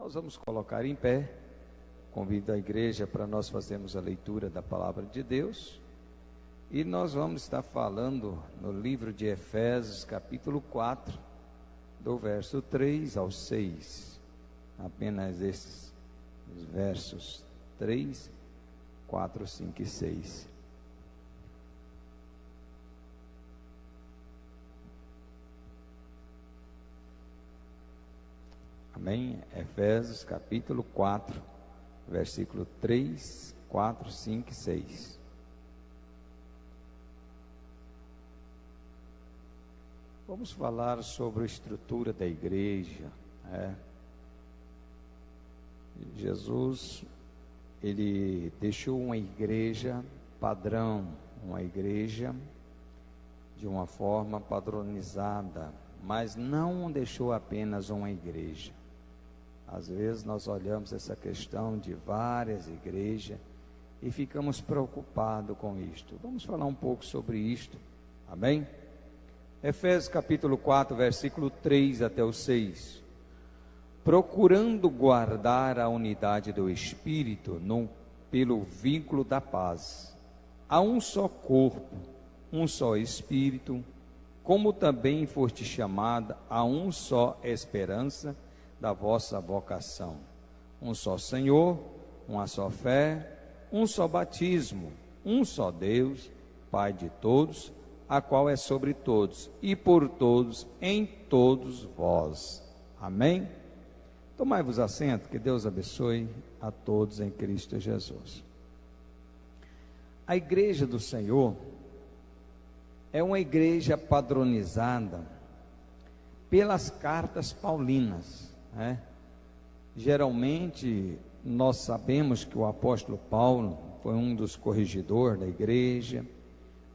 Nós vamos colocar em pé, convido a igreja para nós fazermos a leitura da palavra de Deus, e nós vamos estar falando no livro de Efésios, capítulo 4, do verso 3 ao 6, apenas esses os versos 3, 4, 5 e 6. Amém? Efésios capítulo 4, versículo 3, 4, 5 e 6. Vamos falar sobre a estrutura da igreja. Jesus, ele deixou uma igreja padrão, uma igreja de uma forma padronizada, mas não deixou apenas uma igreja. Às vezes nós olhamos essa questão de várias igrejas e ficamos preocupados com isto. Vamos falar um pouco sobre isto, amém? Efésios capítulo 4, versículo 3 até o 6. Procurando guardar a unidade do Espírito pelo vínculo da paz. Há um só corpo, um só Espírito, como também foste chamada a um só esperança da vossa vocação, um só Senhor, uma só fé, um só batismo, um só Deus, Pai de todos, a qual é sobre todos e por todos, em todos vós. Amém? Tomai-vos assento, que Deus abençoe a todos em Cristo Jesus. A igreja do Senhor é uma igreja padronizada pelas cartas paulinas. Geralmente nós sabemos que o apóstolo Paulo foi um dos corregedores da igreja,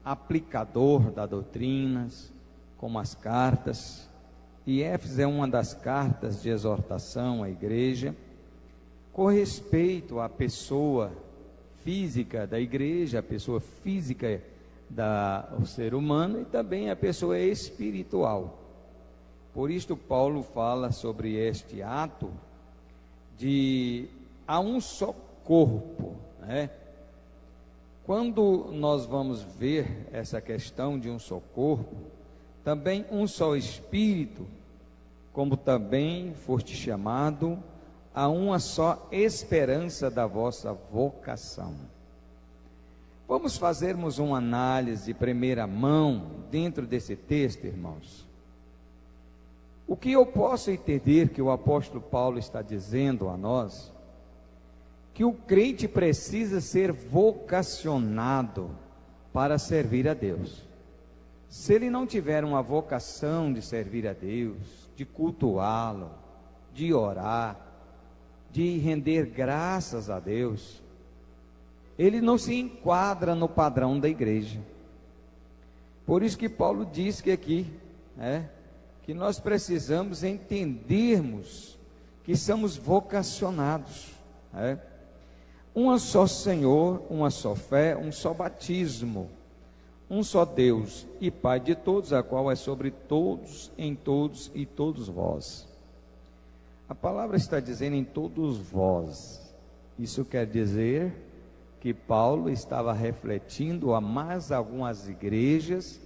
aplicador das doutrinas, como as cartas, e Éfeso é uma das cartas de exortação à igreja, com respeito à pessoa física da igreja, a pessoa física do ser humano, e também a pessoa espiritual. Por isto Paulo fala sobre este ato de há um só corpo, Quando nós vamos ver essa questão de um só corpo, também um só Espírito, como também foste chamado a uma só esperança da vossa vocação. Vamos fazermos uma análise de primeira mão dentro desse texto, irmãos. O que eu posso entender que o apóstolo Paulo está dizendo a nós, que o crente precisa ser vocacionado para servir a Deus. Se ele não tiver uma vocação de servir a Deus, de cultuá-lo, de orar, de render graças a Deus, ele não se enquadra no padrão da igreja. Por isso que Paulo diz que aqui, que nós precisamos entendermos que somos vocacionados. Um só Senhor, uma só fé, um só batismo, um só Deus e Pai de todos, a qual é sobre todos, em todos e todos vós. A palavra está dizendo em todos vós. Isso quer dizer que Paulo estava refletindo a mais algumas igrejas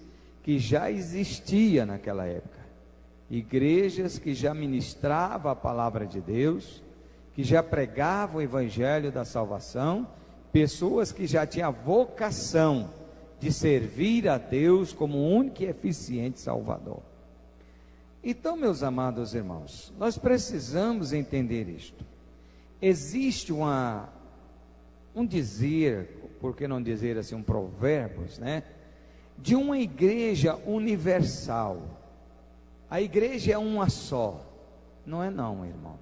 que já existiam naquela época. Igrejas que já ministravam a palavra de Deus, que já pregavam o evangelho da salvação, pessoas que já tinham a vocação de servir a Deus como único e eficiente Salvador. Então, meus amados irmãos, nós precisamos entender isto. Existe um dizer, por que não dizer assim, um provérbio, de uma igreja universal. A igreja é uma só. Não é não, irmão.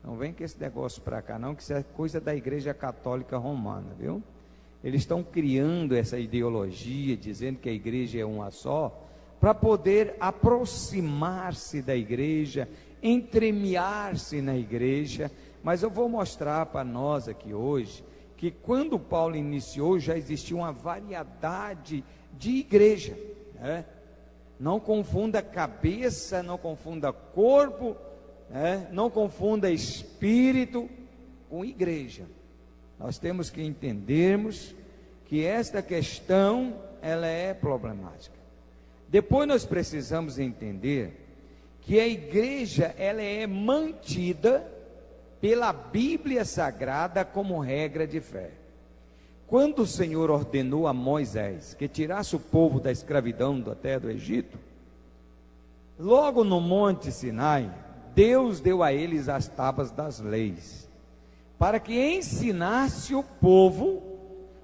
Não vem com esse negócio para cá não, que isso é coisa da igreja católica romana, viu? Eles estão criando essa ideologia, dizendo que a igreja é uma só, para poder aproximar-se da igreja, entremear-se na igreja. Mas eu vou mostrar para nós aqui hoje, que quando Paulo iniciou, já existia uma variedade de igreja, Não confunda cabeça, não confunda corpo, Não confunda espírito com igreja. Nós temos que entendermos que esta questão, ela é problemática. Depois nós precisamos entender que a igreja, ela é mantida pela Bíblia Sagrada como regra de fé. Quando o Senhor ordenou a Moisés que tirasse o povo da escravidão da terra do Egito, logo no Monte Sinai, Deus deu a eles as tábuas das leis, para que ensinasse o povo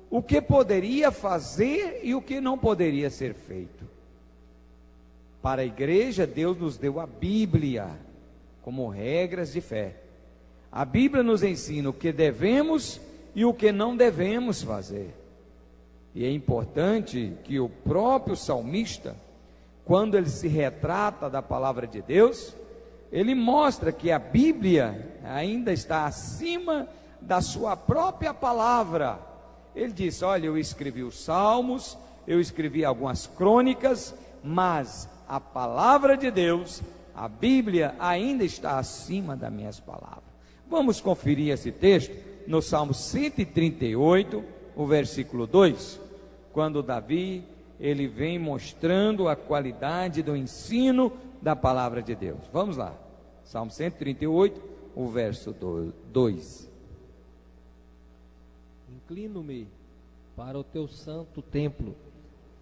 o que poderia fazer e o que não poderia ser feito. Para a igreja, Deus nos deu a Bíblia como regras de fé. A Bíblia nos ensina o que devemos e o que não devemos fazer. E é importante que o próprio salmista, quando ele se retrata da palavra de Deus, ele mostra que a Bíblia ainda está acima da sua própria palavra. Ele diz: olha, eu escrevi os salmos, eu escrevi algumas crônicas, mas a palavra de Deus, a Bíblia, ainda está acima das minhas palavras. Vamos conferir esse texto no Salmo 138, o versículo 2, quando Davi, ele vem mostrando a qualidade do ensino da palavra de Deus. Vamos lá, Salmo 138, o verso 2. Inclino-me para o teu santo templo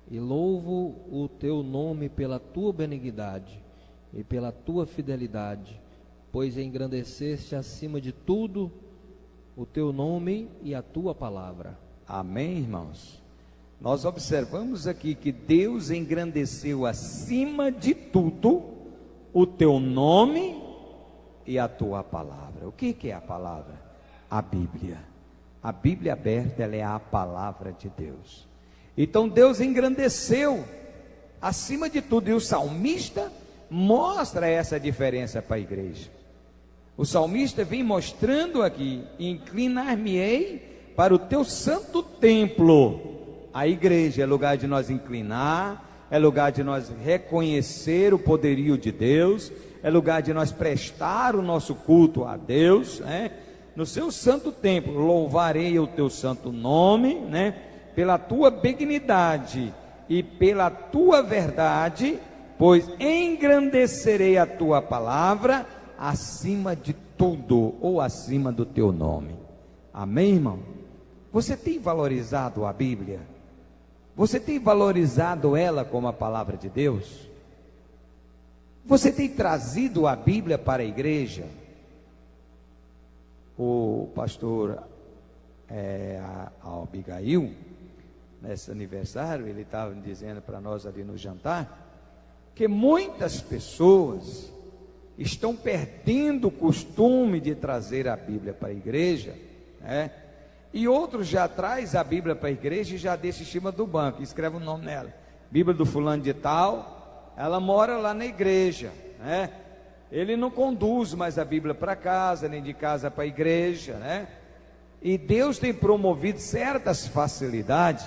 e louvo o teu nome pela tua benignidade e pela tua fidelidade, pois engrandeceste acima de tudo o teu nome e a tua palavra. Amém, irmãos? Nós observamos aqui que Deus engrandeceu acima de tudo o teu nome e a tua palavra. O que é a palavra? A Bíblia. A Bíblia aberta, ela é a palavra de Deus. Então Deus engrandeceu acima de tudo, e o salmista mostra essa diferença para a igreja. O salmista vem mostrando aqui: inclinar-me-ei para o teu santo templo. A igreja é lugar de nós inclinar, é lugar de nós reconhecer o poderio de Deus, é lugar de nós prestar o nosso culto a Deus, no seu santo templo. Louvarei o teu santo nome, pela tua benignidade e pela tua verdade, pois engrandecerei a tua palavra acima de tudo, ou acima do teu nome. Amém, irmão? Você tem valorizado a Bíblia? Você tem valorizado ela como a palavra de Deus? Você tem trazido a Bíblia para a igreja? O pastor Abigail, nesse aniversário, ele estava dizendo para nós ali no jantar, que muitas pessoas estão perdendo o costume de trazer a Bíblia para a igreja, e outros já traz a Bíblia para a igreja e já deixa em cima do banco, escreve o nome nela, Bíblia do fulano de tal, ela mora lá na igreja, ele não conduz mais a Bíblia para casa, nem de casa para a igreja, e Deus tem promovido certas facilidades,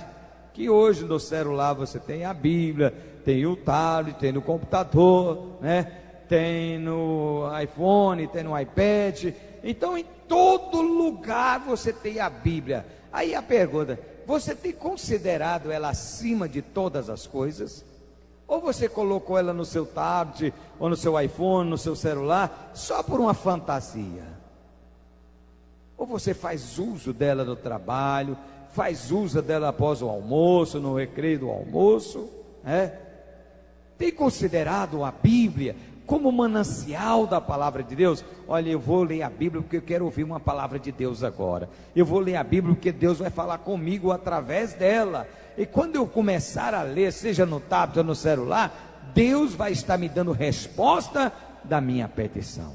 que hoje no celular você tem a Bíblia, tem o tablet, tem no computador, tem no iPhone, tem no iPad. Então em todo lugar você tem a Bíblia. Aí a pergunta: você tem considerado ela acima de todas as coisas? Ou você colocou ela no seu tablet, ou no seu iPhone, no seu celular, só por uma fantasia? Ou você faz uso dela no trabalho, faz uso dela após o almoço, no recreio do almoço? Tem considerado a Bíblia como manancial da palavra de Deus? Olha, eu vou ler a Bíblia porque eu quero ouvir uma palavra de Deus agora. Eu vou ler a Bíblia porque Deus vai falar comigo através dela. E quando eu começar a ler, seja no tablet ou no celular, Deus vai estar me dando resposta da minha petição.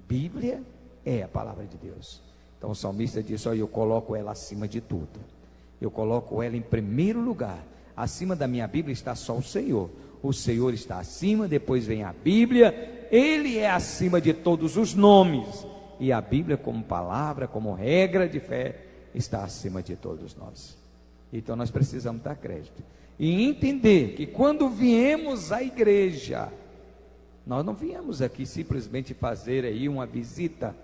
Bíblia é a palavra de Deus. Então o salmista disse: olha, eu coloco ela acima de tudo. Eu coloco ela em primeiro lugar. Acima da minha Bíblia está só o Senhor. O Senhor está acima, depois vem a Bíblia. Ele é acima de todos os nomes. E a Bíblia, como palavra, como regra de fé, está acima de todos nós. Então nós precisamos dar crédito e entender que quando viemos à igreja, Nós não viemos aqui simplesmente fazer aí uma visita.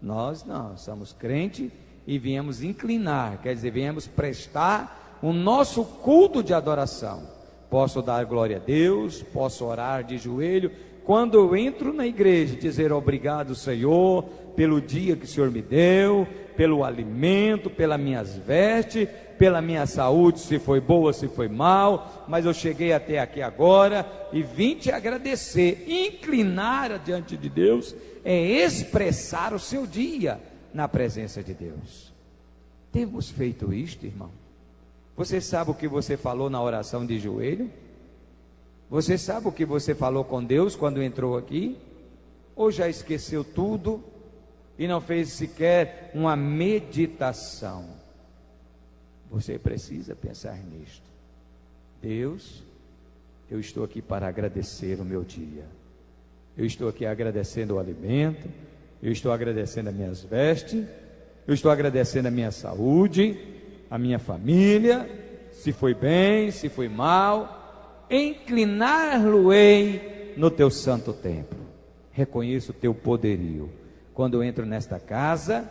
Nós não, somos crentes e viemos inclinar, quer dizer, viemos prestar o nosso culto de adoração. Posso dar glória a Deus, posso orar de joelho, quando eu entro na igreja, dizer obrigado, Senhor, pelo dia que o Senhor me deu, pelo alimento, pelas minhas vestes, pela minha saúde, se foi boa, se foi mal, mas eu cheguei até aqui agora e vim te agradecer. Inclinar diante de Deus é expressar o seu dia na presença de Deus. Temos feito isto, irmão? Você sabe o que você falou na oração de joelho? Você sabe o que você falou com Deus quando entrou aqui? Ou já esqueceu tudo e não fez sequer uma meditação? Você precisa pensar nisto. Deus, eu estou aqui para agradecer o meu dia. Eu estou aqui agradecendo o alimento, eu estou agradecendo as minhas vestes, eu estou agradecendo a minha saúde, a minha família, se foi bem, se foi mal. Inclinar-lo-ei no teu santo templo. Reconheço o teu poderio. Quando eu entro nesta casa,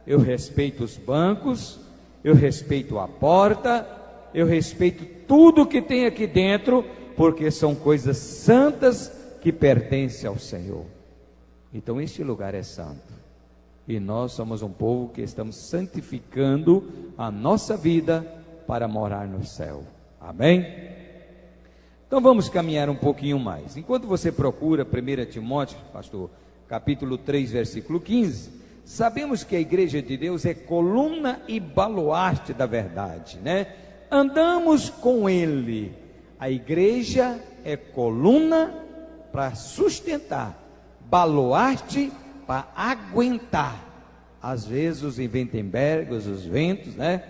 eu respeito os bancos, eu respeito a porta, eu respeito tudo que tem aqui dentro, porque são coisas santas que pertencem ao Senhor. Então este lugar é santo, e nós somos um povo que estamos santificando a nossa vida para morar no céu. Amém? Então vamos caminhar um pouquinho mais. Enquanto você procura 1 Timóteo, pastor, capítulo 3, versículo 15, sabemos que a igreja de Deus é coluna e baluarte da verdade, né? Andamos com ele. A igreja é coluna para sustentar, baluarte para aguentar, às vezes os Ventembergos, os ventos, né?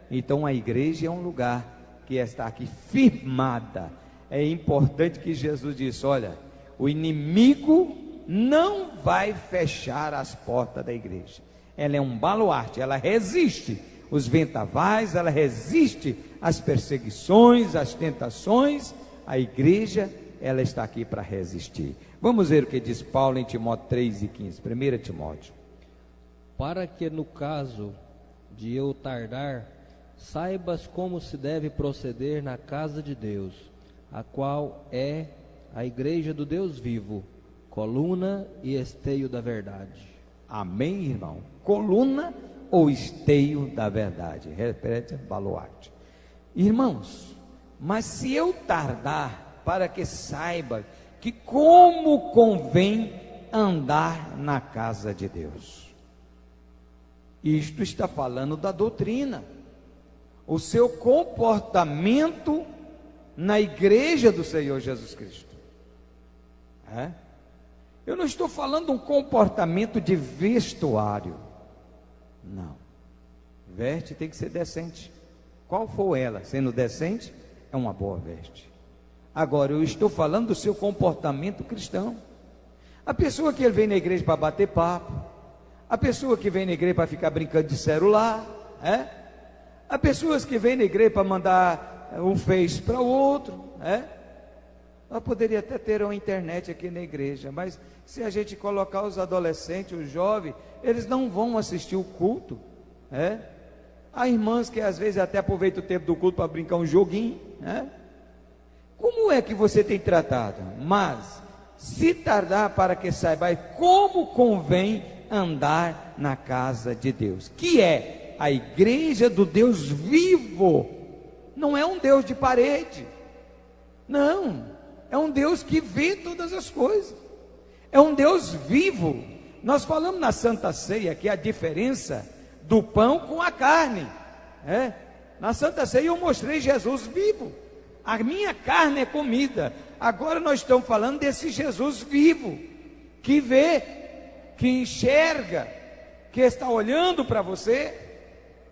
Então a igreja é um lugar que está aqui firmada. É importante que Jesus disse: olha, o inimigo não vai fechar as portas da igreja. Ela é um baluarte, ela resiste os vendavais, ela resiste às perseguições, às tentações. A igreja, ela está aqui para resistir. Vamos ver o que diz Paulo em Timóteo 3:15. 1 Timóteo. Para que no caso de eu tardar, saibas como se deve proceder na casa de Deus, a qual é a igreja do Deus vivo, coluna e esteio da verdade. Amém, irmão? Coluna ou esteio da verdade. Repete, baluarte. Irmãos, mas se eu tardar, para que saiba que como convém andar na casa de Deus. Isto está falando da doutrina. O seu comportamento na igreja do Senhor Jesus Cristo. Eu não estou falando um comportamento de vestuário. Não. Veste tem que ser decente. Qual for ela, sendo decente, é uma boa veste. Agora, eu estou falando do seu comportamento cristão. A pessoa que ele vem na igreja para bater papo, a pessoa que vem na igreja para ficar brincando de celular, há pessoas que vêm na igreja para mandar um Face para o outro, Ela poderia até ter uma internet aqui na igreja, mas se a gente colocar os adolescentes, os jovens, eles não vão assistir o culto, Há irmãs que às vezes até aproveitam o tempo do culto para brincar um joguinho, Como é que você tem tratado? Mas, se tardar, para que saiba como convém andar na casa de Deus, que é a igreja do Deus vivo. Não é um Deus de parede, não, é um Deus que vê todas as coisas, é um Deus vivo. Nós falamos na Santa Ceia que a diferença do pão com a carne, na Santa Ceia eu mostrei Jesus vivo, a minha carne é comida. Agora nós estamos falando desse Jesus vivo, que vê, que enxerga, que está olhando para você,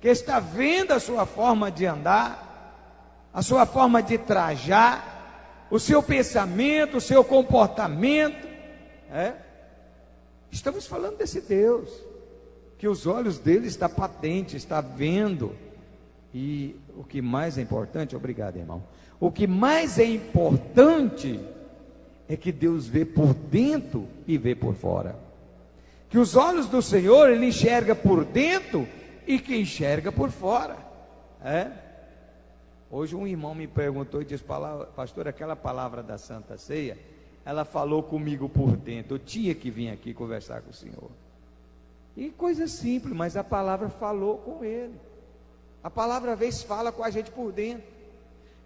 que está vendo a sua forma de andar, a sua forma de trajar, o seu pensamento, o seu comportamento. Estamos falando desse Deus, que os olhos dele estão patentes, está vendo. E o que mais é importante, obrigado, irmão, o que mais é importante é que Deus vê por dentro e vê por fora. Que os olhos do Senhor, Ele enxerga por dentro e que enxerga por fora. Hoje um irmão me perguntou e disse: pastor, aquela palavra da Santa Ceia, ela falou comigo por dentro, eu tinha que vir aqui conversar com o Senhor. E coisa simples, mas a palavra falou com ele. A palavra às vezes fala com a gente por dentro.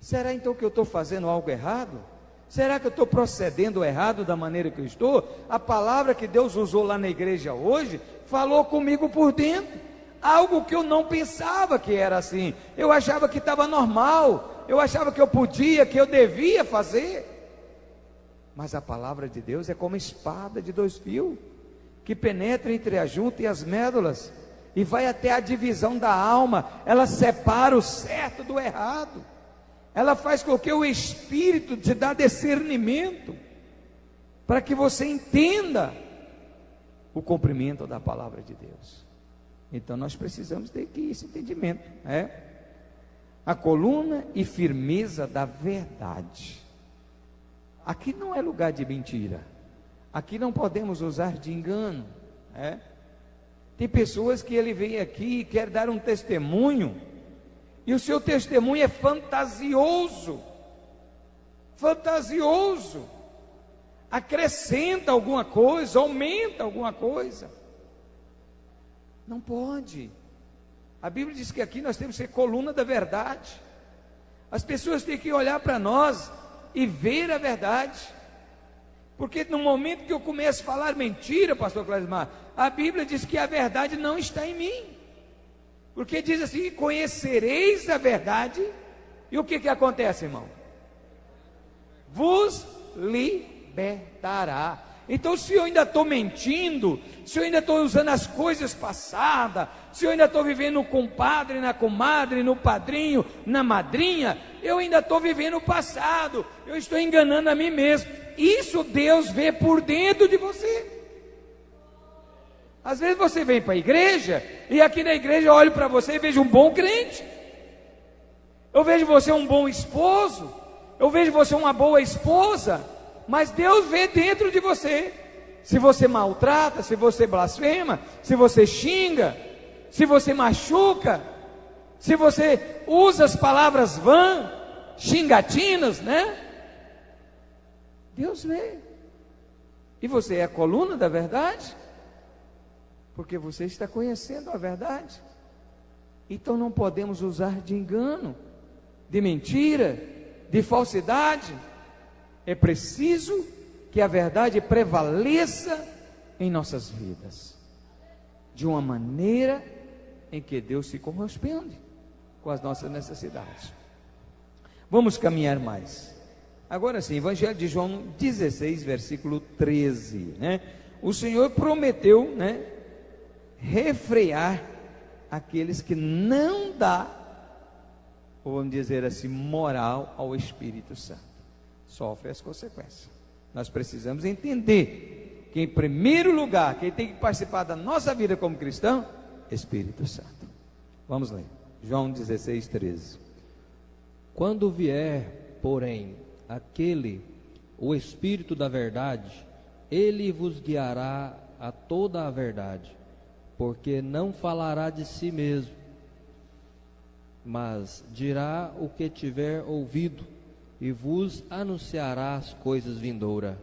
Será então que eu estou fazendo algo errado? Será que eu estou procedendo errado da maneira que eu estou? A palavra que Deus usou lá na igreja hoje, falou comigo por dentro. Algo que eu não pensava que era assim. Eu achava que estava normal. Eu achava que eu podia, que eu devia fazer. Mas a palavra de Deus é como espada de 2 fios, que penetra entre a junta e as médulas, e vai até a divisão da alma. Ela separa o certo do errado. Ela faz com que o Espírito te dá discernimento, para que você entenda o cumprimento da palavra de Deus. Então nós precisamos ter esse entendimento. A coluna e firmeza da verdade. Aqui não é lugar de mentira. Aqui não podemos usar de engano. Tem pessoas que ele vem aqui e quer dar um testemunho, e o seu testemunho é fantasioso. Fantasioso. Acrescenta alguma coisa, aumenta alguma coisa. Não pode. A Bíblia diz que aqui nós temos que ser coluna da verdade. As pessoas têm que olhar para nós e ver a verdade. Porque no momento que eu começo a falar mentira, pastor Clésio, a Bíblia diz que a verdade não está em mim. Porque diz assim: conhecereis a verdade. E o que acontece, irmão? Vos libertará. Então, se eu ainda estou mentindo, se eu ainda estou usando as coisas passadas, se eu ainda estou vivendo no compadre, na comadre, no padrinho, na madrinha, eu ainda estou vivendo o passado, eu estou enganando a mim mesmo. Isso Deus vê por dentro de você. Às vezes você vem para a igreja, e aqui na igreja eu olho para você e vejo um bom crente. Eu vejo você um bom esposo, eu vejo você uma boa esposa, mas Deus vê dentro de você. Se você maltrata, se você blasfema, se você xinga, se você machuca, se você usa as palavras vã, xingatinas, Deus vê. E você é a coluna da verdade, porque você está conhecendo a verdade. Então não podemos usar de engano, de mentira, de falsidade. É preciso que a verdade prevaleça em nossas vidas, de uma maneira em que Deus se corresponde com as nossas necessidades. Vamos caminhar mais. Agora sim, Evangelho de João 16, versículo 13, O Senhor prometeu, refrear aqueles que não dá, ou vamos dizer assim, moral ao Espírito Santo. Sofre as consequências. Nós precisamos entender que em primeiro lugar, quem tem que participar da nossa vida como cristão, Espírito Santo. Vamos ler, João 16, 13. Quando vier, porém, aquele, o Espírito da verdade, ele vos guiará a toda a verdade, porque não falará de si mesmo, mas dirá o que tiver ouvido, e vos anunciará as coisas vindouras.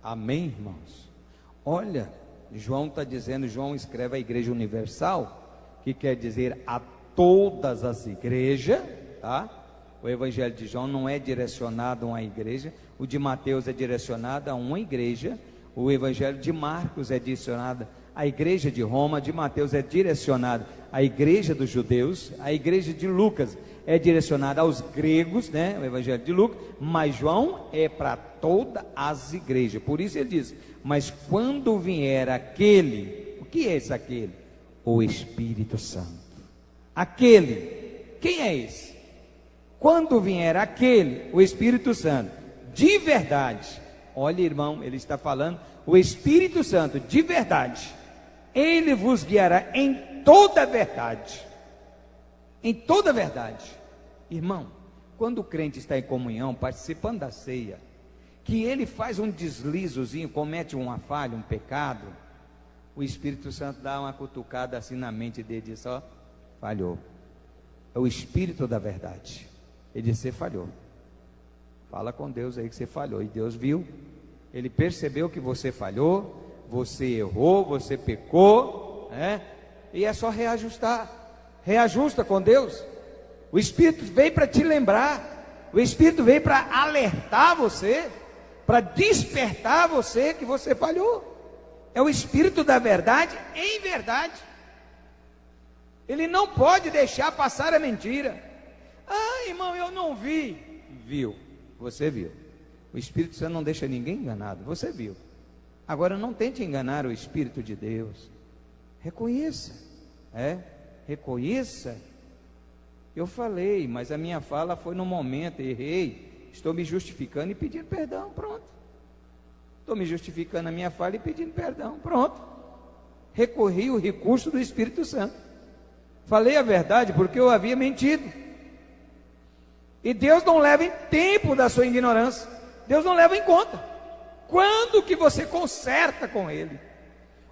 Amém, irmãos? Olha, João está dizendo, João escreve a Igreja Universal, que quer dizer a todas as igrejas, tá? O Evangelho de João não é direcionado a uma igreja, o de Mateus é direcionado a uma igreja, o Evangelho de Marcos é direcionado à igreja de Roma, de Mateus é direcionado à igreja dos judeus, a igreja de Lucas é direcionada aos gregos, o Evangelho de Lucas, mas João é para todas as igrejas. Por isso ele diz: mas quando vier aquele, o que é esse aquele? O Espírito Santo. Aquele, quem é esse? Quando vier aquele, o Espírito Santo, de verdade, olha, irmão, ele está falando, o Espírito Santo de verdade, ele vos guiará em toda a verdade. Em toda a verdade. Irmão, quando o crente está em comunhão, participando da ceia, que ele faz um deslizozinho, comete uma falha, um pecado, o Espírito Santo dá uma cutucada assim na mente dele e diz: ó, falhou. É o Espírito da verdade. Ele diz: você falhou. Fala com Deus aí que você falhou. E Deus viu, ele percebeu que você falhou, você errou, você pecou, né? E é só reajustar. Reajusta com Deus. O Espírito veio para te lembrar, o Espírito veio para alertar você, para despertar você que você falhou. É o Espírito da verdade em verdade. Ele não pode deixar passar a mentira. Ah, irmão, eu não vi. Viu, você viu. O Espírito Santo não deixa ninguém enganado, você viu. Agora não tente enganar o Espírito de Deus. Reconheça, reconheça. Eu falei, mas a minha fala foi no momento, errei, estou me justificando e pedindo perdão, pronto. Estou me justificando a minha fala e pedindo perdão, pronto. Recorri o recurso do Espírito Santo. Falei a verdade porque eu havia mentido. E Deus não leva em tempo da sua ignorância. Deus não leva em conta. Quando que você conserta com Ele?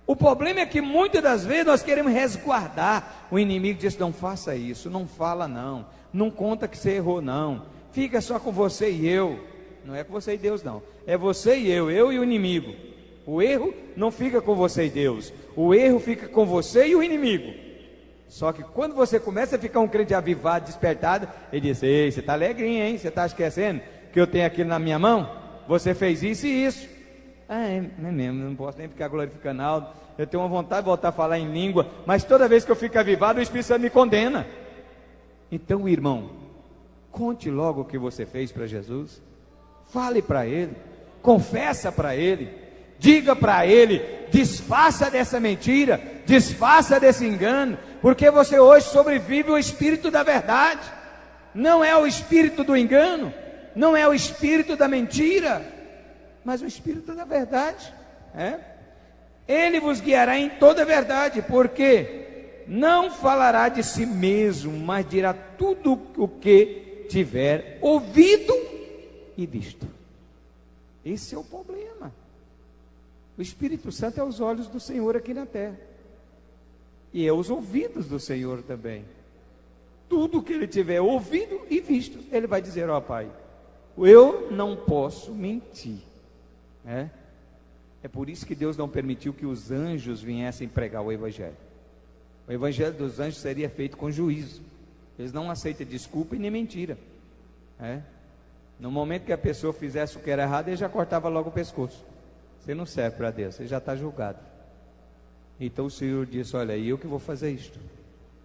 O problema é que muitas das vezes nós queremos resguardar. O inimigo diz: não faça isso, não fala não, não conta que você errou não, fica só com você e eu. Não é com você e Deus não, é você e eu e o inimigo. O erro não fica com você e Deus, o erro fica com você e o inimigo. Só que quando você começa a ficar um crente avivado, despertado, ele diz: ei, você está alegrinho, hein? Você está esquecendo que eu tenho aquilo na minha mão? Você fez isso e isso. Ah, é mesmo, não posso nem ficar glorificando algo. Eu tenho uma vontade de voltar a falar em língua, mas toda vez que eu fico avivado, o Espírito Santo me condena. Então, irmão, conte logo o que você fez para Jesus. Fale para Ele, confessa para Ele, diga para Ele, desfaça dessa mentira, desfaça desse engano, porque você hoje sobrevive o Espírito da verdade. Não é o espírito do engano, não é o espírito da mentira, mas o Espírito da verdade. Ele vos guiará em toda a verdade, porque não falará de si mesmo, mas dirá tudo o que tiver ouvido e visto. Esse é o problema. O Espírito Santo é os olhos do Senhor aqui na terra, e é os ouvidos do Senhor também. Tudo que ele tiver ouvido e visto, ele vai dizer: ó Pai, eu não posso mentir. É por isso que Deus não permitiu que os anjos viessem pregar o Evangelho. O Evangelho dos anjos seria feito com juízo. Eles não aceitam desculpa e nem mentira. No momento que a pessoa fizesse o que era errado, ele já cortava logo o pescoço. Você não serve para Deus, você já está julgado. Então o Senhor disse: olha, eu que vou fazer isto.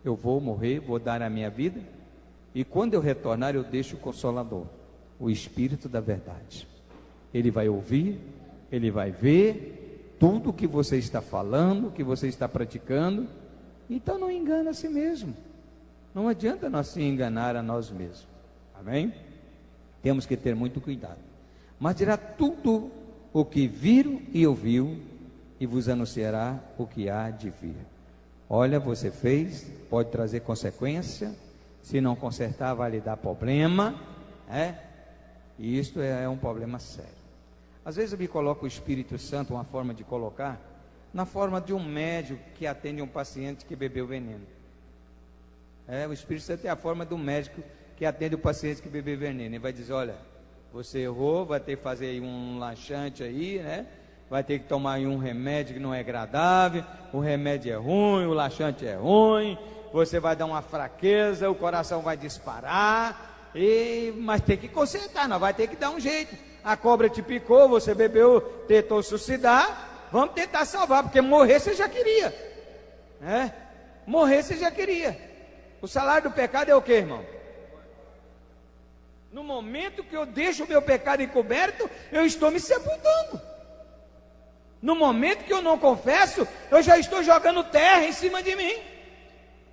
Eu vou morrer, vou dar a minha vida, e quando eu retornar eu deixo o Consolador, o Espírito da verdade. Ele vai ouvir, ele vai ver tudo o que você está falando, o que você está praticando. Então não engana a si mesmo. Não adianta nós se enganar a nós mesmos. Amém? Temos que ter muito cuidado. Mas dirá tudo o que viram e ouviu, e vos anunciará o que há de vir. Olha, você fez, pode trazer consequência. Se não consertar, vai lhe dar problema. E isto é um problema sério. Às vezes eu me coloco o Espírito Santo, uma forma de colocar, na forma de um médico que atende um paciente que bebeu veneno. O Espírito Santo é a forma do médico que atende o paciente que bebeu veneno. Ele vai dizer: olha, você errou, vai ter que fazer aí um laxante aí, vai ter que tomar aí um remédio que não é agradável, o remédio é ruim, o laxante é ruim, você vai dar uma fraqueza, o coração vai disparar, mas tem que consertar, não vai ter que dar um jeito. A cobra te picou, você bebeu, tentou suicidar, vamos tentar salvar, porque morrer você já queria, morrer você já queria. O salário do pecado é o que, irmão? No momento que eu deixo o meu pecado encoberto, eu estou me sepultando. No momento que eu não confesso, eu já estou jogando terra em cima de mim.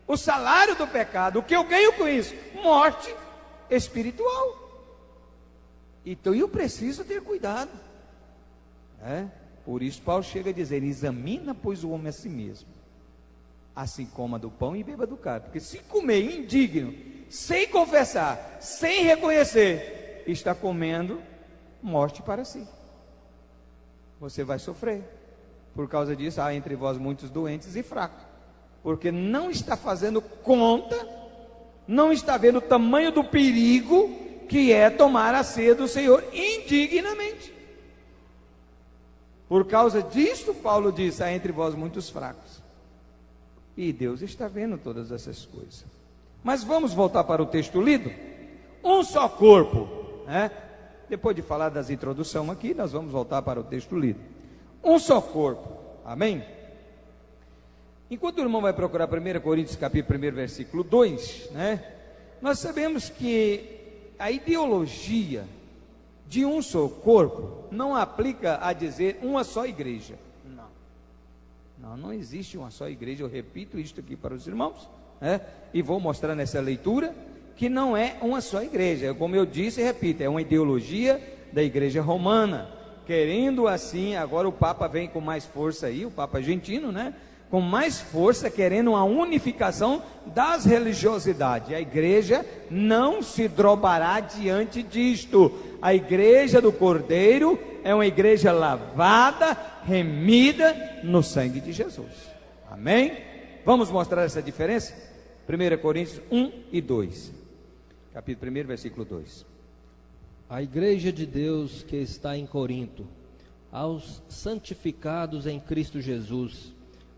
O salário do pecado, o que eu ganho com isso? Morte espiritual. Então eu preciso ter cuidado. Por isso Paulo chega a dizer: examina, pois, o homem a si mesmo, assim coma do pão e beba do cálice. Porque se comer indigno, sem confessar, sem reconhecer, está comendo morte para si. Você vai sofrer. Por causa disso, há entre vós muitos doentes e fracos, porque não está fazendo conta, não está vendo o tamanho do perigo que é tomar a ceia do Senhor indignamente. Por causa disso, Paulo diz: há entre vós muitos fracos. E Deus está vendo todas essas coisas. Mas vamos voltar para o texto lido. Um só corpo, né? Depois de falar das introduções aqui, nós vamos voltar para o texto lido. Um só corpo, amém? Enquanto o irmão vai procurar 1 Coríntios capítulo 1, versículo 2, né? Nós sabemos que a ideologia de um só corpo não aplica a dizer uma só igreja. Não existe uma só igreja. Eu repito isto aqui para os irmãos, né? E vou mostrar nessa leitura que não é uma só igreja. Como eu disse e repito, é uma ideologia da igreja romana, querendo assim, agora o Papa vem com mais força aí, o Papa argentino, né? Com mais força, querendo uma unificação das religiosidades. A igreja não se drobará diante disto. A igreja do Cordeiro é uma igreja lavada, remida no sangue de Jesus. Amém? Vamos mostrar essa diferença? 1 Coríntios 1 e 2. Capítulo 1, versículo 2. A igreja de Deus que está em Corinto, aos santificados em Cristo Jesus,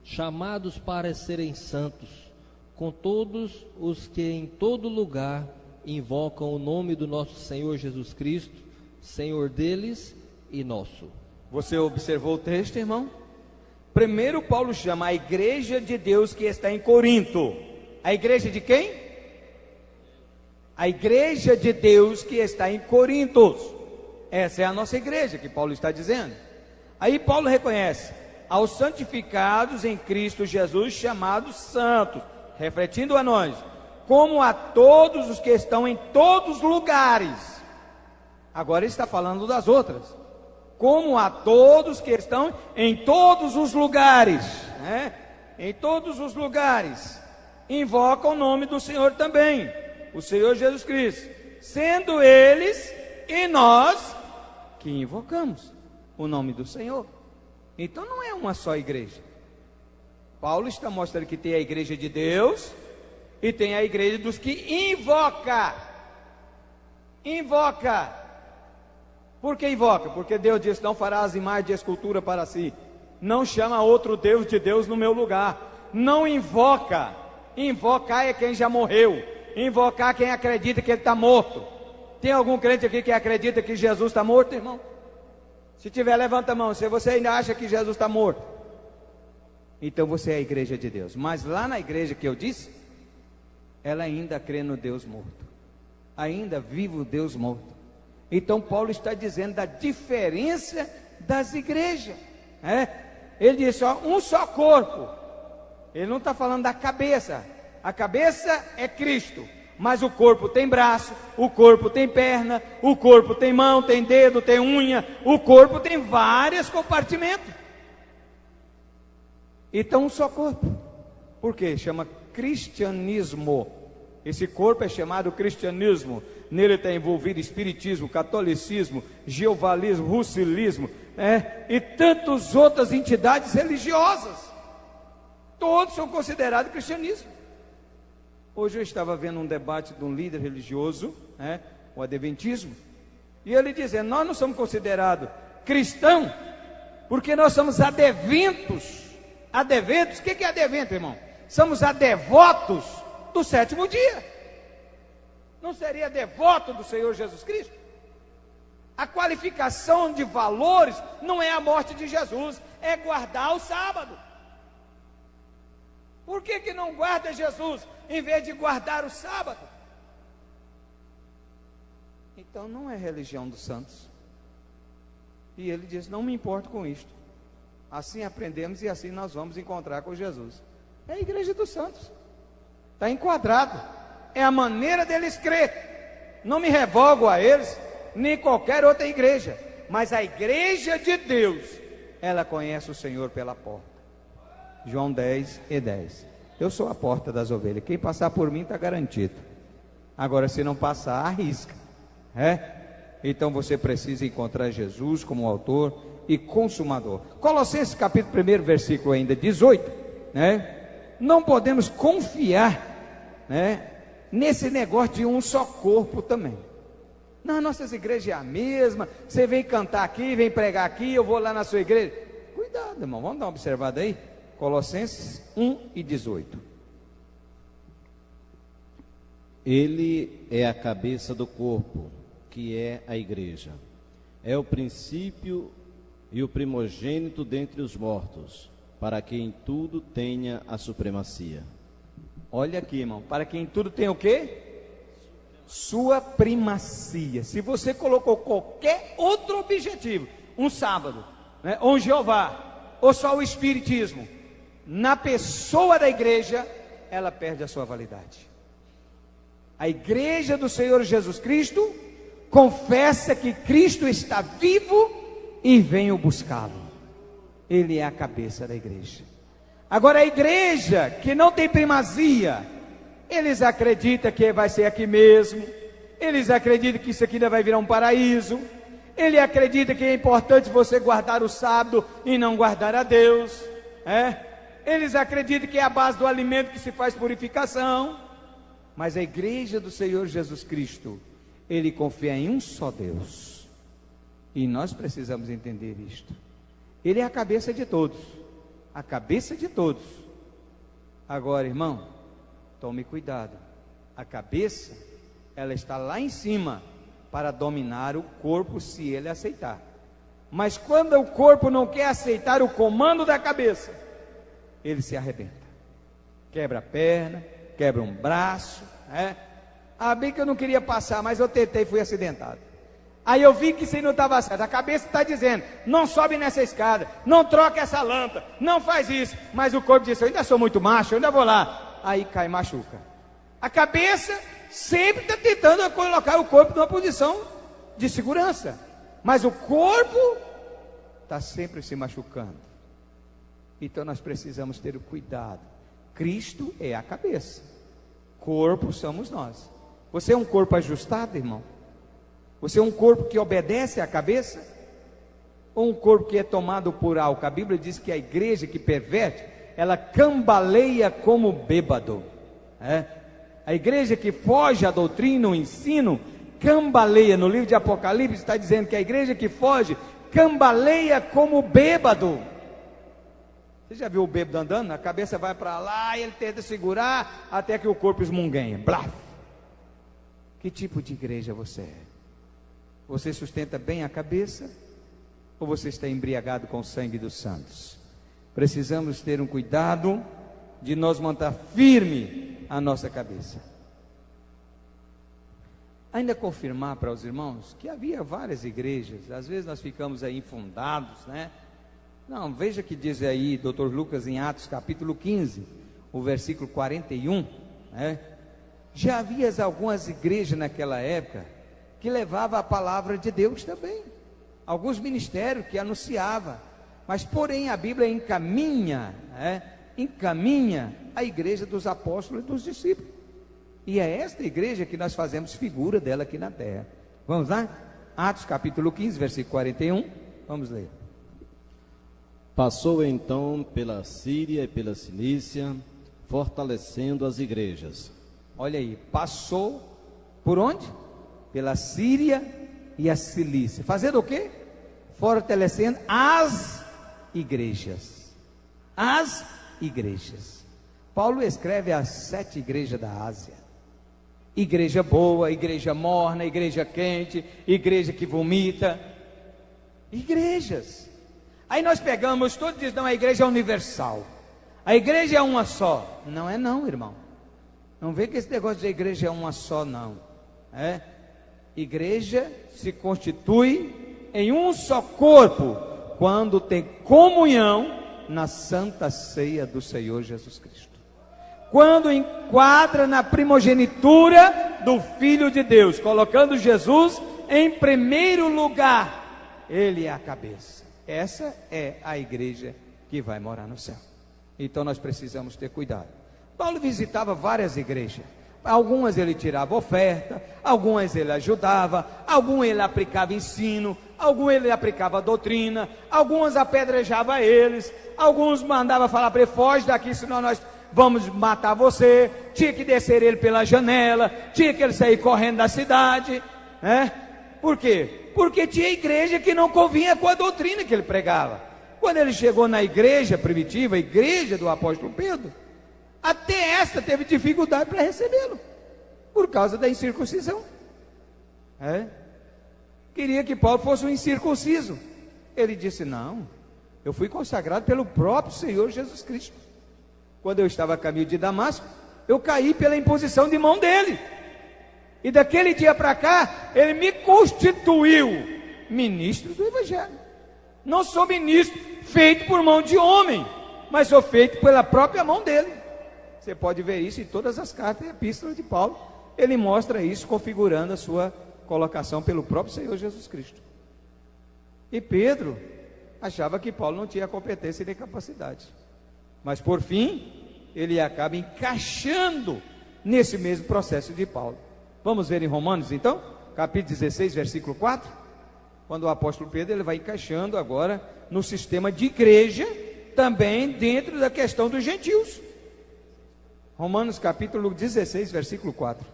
chamados para serem santos, com todos os que em todo lugar invocam o nome do nosso Senhor Jesus Cristo, Senhor deles e nosso. Você observou o texto, irmão? Primeiro Paulo chama a igreja de Deus que está em Corinto. A igreja de quem? A igreja de Deus que está em Corinto. Essa é a nossa igreja que Paulo está dizendo. Aí Paulo reconhece aos santificados em Cristo Jesus, chamados santos, refletindo a nós, como a todos os que estão em todos os lugares. Agora ele está falando das outras. Como a todos que estão em todos os lugares, né? Em todos os lugares, invoca o nome do Senhor também, o Senhor Jesus Cristo, sendo eles e nós que invocamos o nome do Senhor. Então não é uma só igreja. Paulo está mostrando que tem a igreja de Deus e tem a igreja dos que invoca. Por que invoca? Porque Deus disse: não farás imagem de escultura para si, não chama outro Deus de Deus no meu lugar. Não invoca. Invocar é quem já morreu. Invocar quem acredita que ele está morto. Tem algum crente aqui que acredita que Jesus está morto, irmão? Se tiver, levanta a mão. Se você ainda acha que Jesus está morto, então você é a igreja de Deus. Mas lá na igreja que eu disse, ela ainda crê no Deus morto, ainda vive o Deus morto. Então Paulo está dizendo da diferença das igrejas, né? Ele diz: ó, um só corpo. Ele não está falando da cabeça. A cabeça é Cristo, mas o corpo tem braço, o corpo tem perna, o corpo tem mão, tem dedo, tem unha, o corpo tem vários compartimentos. Então um só corpo. Por quê? Chama cristianismo. Esse corpo é chamado cristianismo. Nele está envolvido espiritismo, catolicismo, jeovalismo, russilismo, e tantas outras entidades religiosas. Todos são considerados cristianismo. Hoje eu estava vendo um debate de um líder religioso, o adventismo, e ele dizendo: nós não somos considerados cristãos, porque nós somos adventos. Adventos, o que é advento, irmão? Somos adevotos do sétimo dia. Não seria devoto do Senhor Jesus Cristo? A qualificação de valores não é a morte de Jesus, é guardar o sábado. Por que não guarda Jesus em vez de guardar o sábado? Então não é religião dos santos. E ele diz: não me importo com isto. Assim aprendemos e assim nós vamos encontrar com Jesus. É a igreja dos santos. Está enquadrado. É a maneira deles crer. Não me revogo a eles, nem qualquer outra igreja. Mas a igreja de Deus, ela conhece o Senhor pela porta. João 10 e 10. Eu sou a porta das ovelhas. Quem passar por mim está garantido. Agora, se não passar, arrisca. Então você precisa encontrar Jesus como autor e consumador. Colossenses capítulo 1, versículo ainda 18, né? Não podemos confiar, né, nesse negócio de um só corpo também. Não, nossas igrejas é a mesma, você vem cantar aqui, vem pregar aqui, eu vou lá na sua igreja. Cuidado, irmão, vamos dar uma observada aí. Colossenses 1:18. Ele é a cabeça do corpo, que é a igreja. É o princípio e o primogênito dentre os mortos, para que em tudo tenha a supremacia. Olha aqui, irmão, para que em tudo tenha o quê? Sua primacia. Se você colocou qualquer outro objetivo, um sábado, né, ou um Jeová, ou só o espiritismo, na pessoa da igreja, ela perde a sua validade. A igreja do Senhor Jesus Cristo confessa que Cristo está vivo e venho buscá-lo. Ele é a cabeça da igreja. Agora a igreja que não tem primazia, eles acreditam que vai ser aqui mesmo, eles acreditam que isso aqui ainda vai virar um paraíso, ele acredita que é importante você guardar o sábado e não guardar a Deus, eles acreditam que é a base do alimento que se faz purificação. Mas a igreja do Senhor Jesus Cristo, ele confia em um só Deus, e nós precisamos entender isto. Ele é a cabeça de todos, a cabeça de todos. Agora, irmão, tome cuidado, a cabeça, ela está lá em cima, para dominar o corpo, se ele aceitar. Mas quando o corpo não quer aceitar o comando da cabeça, ele se arrebenta, quebra a perna, quebra um braço, bem que eu não queria passar, mas eu tentei e fui acidentado. Aí eu vi que isso aí não estava certo. A cabeça está dizendo, não sobe nessa escada, não troca essa lâmpada, não faz isso. Mas o corpo disse, eu ainda sou muito macho, eu ainda vou lá. Aí cai e machuca. A cabeça sempre está tentando colocar o corpo numa posição de segurança, mas o corpo está sempre se machucando. Então nós precisamos ter o cuidado. Cristo é a cabeça, corpo somos nós. Você é um corpo ajustado, irmão? Você é um corpo que obedece à cabeça? Ou um corpo que é tomado por álcool? A Bíblia diz que a igreja que perverte, ela cambaleia como bêbado. A igreja que foge à doutrina, o ensino, cambaleia. No livro de Apocalipse está dizendo que a igreja que foge, cambaleia como bêbado. Você já viu o bêbado andando? A cabeça vai para lá e ele tenta segurar até que o corpo esmunguenha. Blaf! Que tipo de igreja você é? Você sustenta bem a cabeça? Ou você está embriagado com o sangue dos santos? Precisamos ter um cuidado de nós manter firme a nossa cabeça. Ainda confirmar para os irmãos que havia várias igrejas. Às vezes nós ficamos aí infundados, né? Não, veja que diz aí Dr. Lucas em Atos capítulo 15, o versículo 41, já havia algumas igrejas naquela época que levavam a palavra de Deus também, alguns ministérios que anunciavam, mas porém a Bíblia encaminha a igreja dos apóstolos e dos discípulos, e é esta igreja que nós fazemos figura dela aqui na terra. Vamos lá? Atos capítulo 15, versículo 41, vamos ler. Passou então pela Síria e pela Cilícia, fortalecendo as igrejas. Olha aí, passou por onde? Pela Síria e a Cilícia. Fazendo o quê? Fortalecendo as igrejas. As igrejas. Paulo escreve as 7 igrejas da Ásia. Igreja boa, igreja morna, igreja quente, igreja que vomita. Igrejas. Aí nós pegamos, todos dizem, não, a igreja é universal, a igreja é uma só. Não é não, irmão. Não vê que esse negócio de igreja é uma só, não. Igreja se constitui em um só corpo, quando tem comunhão na santa ceia do Senhor Jesus Cristo. Quando enquadra na primogenitura do Filho de Deus, colocando Jesus em primeiro lugar, Ele é a cabeça. Essa é a igreja que vai morar no céu. Então nós precisamos ter cuidado. Paulo visitava várias igrejas. Algumas ele tirava oferta, algumas ele ajudava, algumas ele aplicava ensino, alguns ele aplicava doutrina, alguns apedrejava eles, alguns mandava falar para ele: foge daqui, senão nós vamos matar você. Tinha que descer ele pela janela, tinha que ele sair correndo da cidade, né? Por quê? Porque tinha igreja que não convinha com a doutrina que ele pregava. Quando ele chegou na igreja primitiva, a igreja do apóstolo Pedro, até esta teve dificuldade para recebê-lo, por causa da incircuncisão. Queria que Paulo fosse um incircunciso. Ele disse: não, eu fui consagrado pelo próprio Senhor Jesus Cristo. Quando eu estava a caminho de Damasco, eu caí pela imposição de mão dele, e daquele dia para cá, ele me constituiu ministro do Evangelho. Não sou ministro feito por mão de homem, mas sou feito pela própria mão dele. Você pode ver isso em todas as cartas e epístolas de Paulo. Ele mostra isso configurando a sua colocação pelo próprio Senhor Jesus Cristo. E Pedro achava que Paulo não tinha competência nem capacidade, mas por fim ele acaba encaixando nesse mesmo processo de Paulo. Vamos ver em Romanos então, capítulo 16, versículo 4, quando o apóstolo Pedro ele vai encaixando agora no sistema de igreja, também dentro da questão dos gentios. Romanos capítulo 16, versículo 4.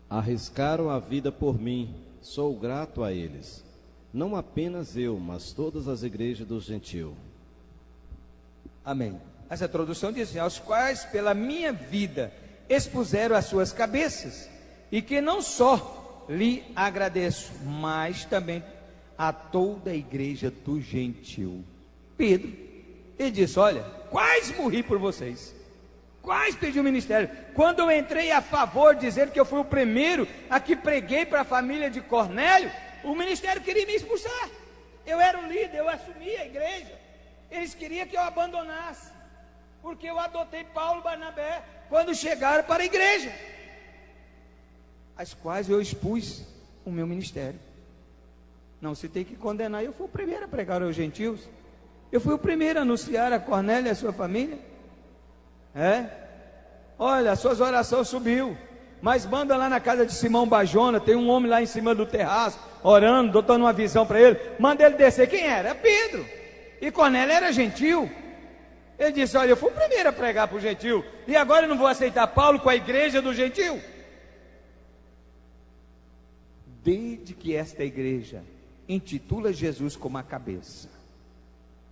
Arriscaram a vida por mim, sou grato a eles. Não apenas eu, mas todas as igrejas dos gentios. Amém. Essa tradução diz assim: aos quais pela minha vida expuseram as suas cabeças, e que não só lhe agradeço, mas também a toda a igreja do gentil. Pedro, ele disse: olha, quais morri por vocês, quais pedi o ministério. Quando eu entrei a favor, dizendo que eu fui o primeiro a que preguei para a família de Cornélio, o ministério queria me expulsar. Eu era o líder, eu assumi a igreja. Eles queriam que eu abandonasse, porque eu adotei Paulo e Barnabé quando chegaram para a igreja, as quais eu expus o meu ministério. Não se tem que condenar. Eu fui o primeiro a pregar aos gentios, eu fui o primeiro a anunciar a Cornélio e a sua família. Olha, as suas orações subiu, mas manda lá na casa de Simão Bajona, tem um homem lá em cima do terraço, orando, dando uma visão para ele, manda ele descer. Quem era? Pedro. E Cornélio era gentil. Ele disse: olha, eu fui o primeiro a pregar para o gentil, e agora eu não vou aceitar Paulo com a igreja do gentil. Desde que esta igreja intitula Jesus como a cabeça,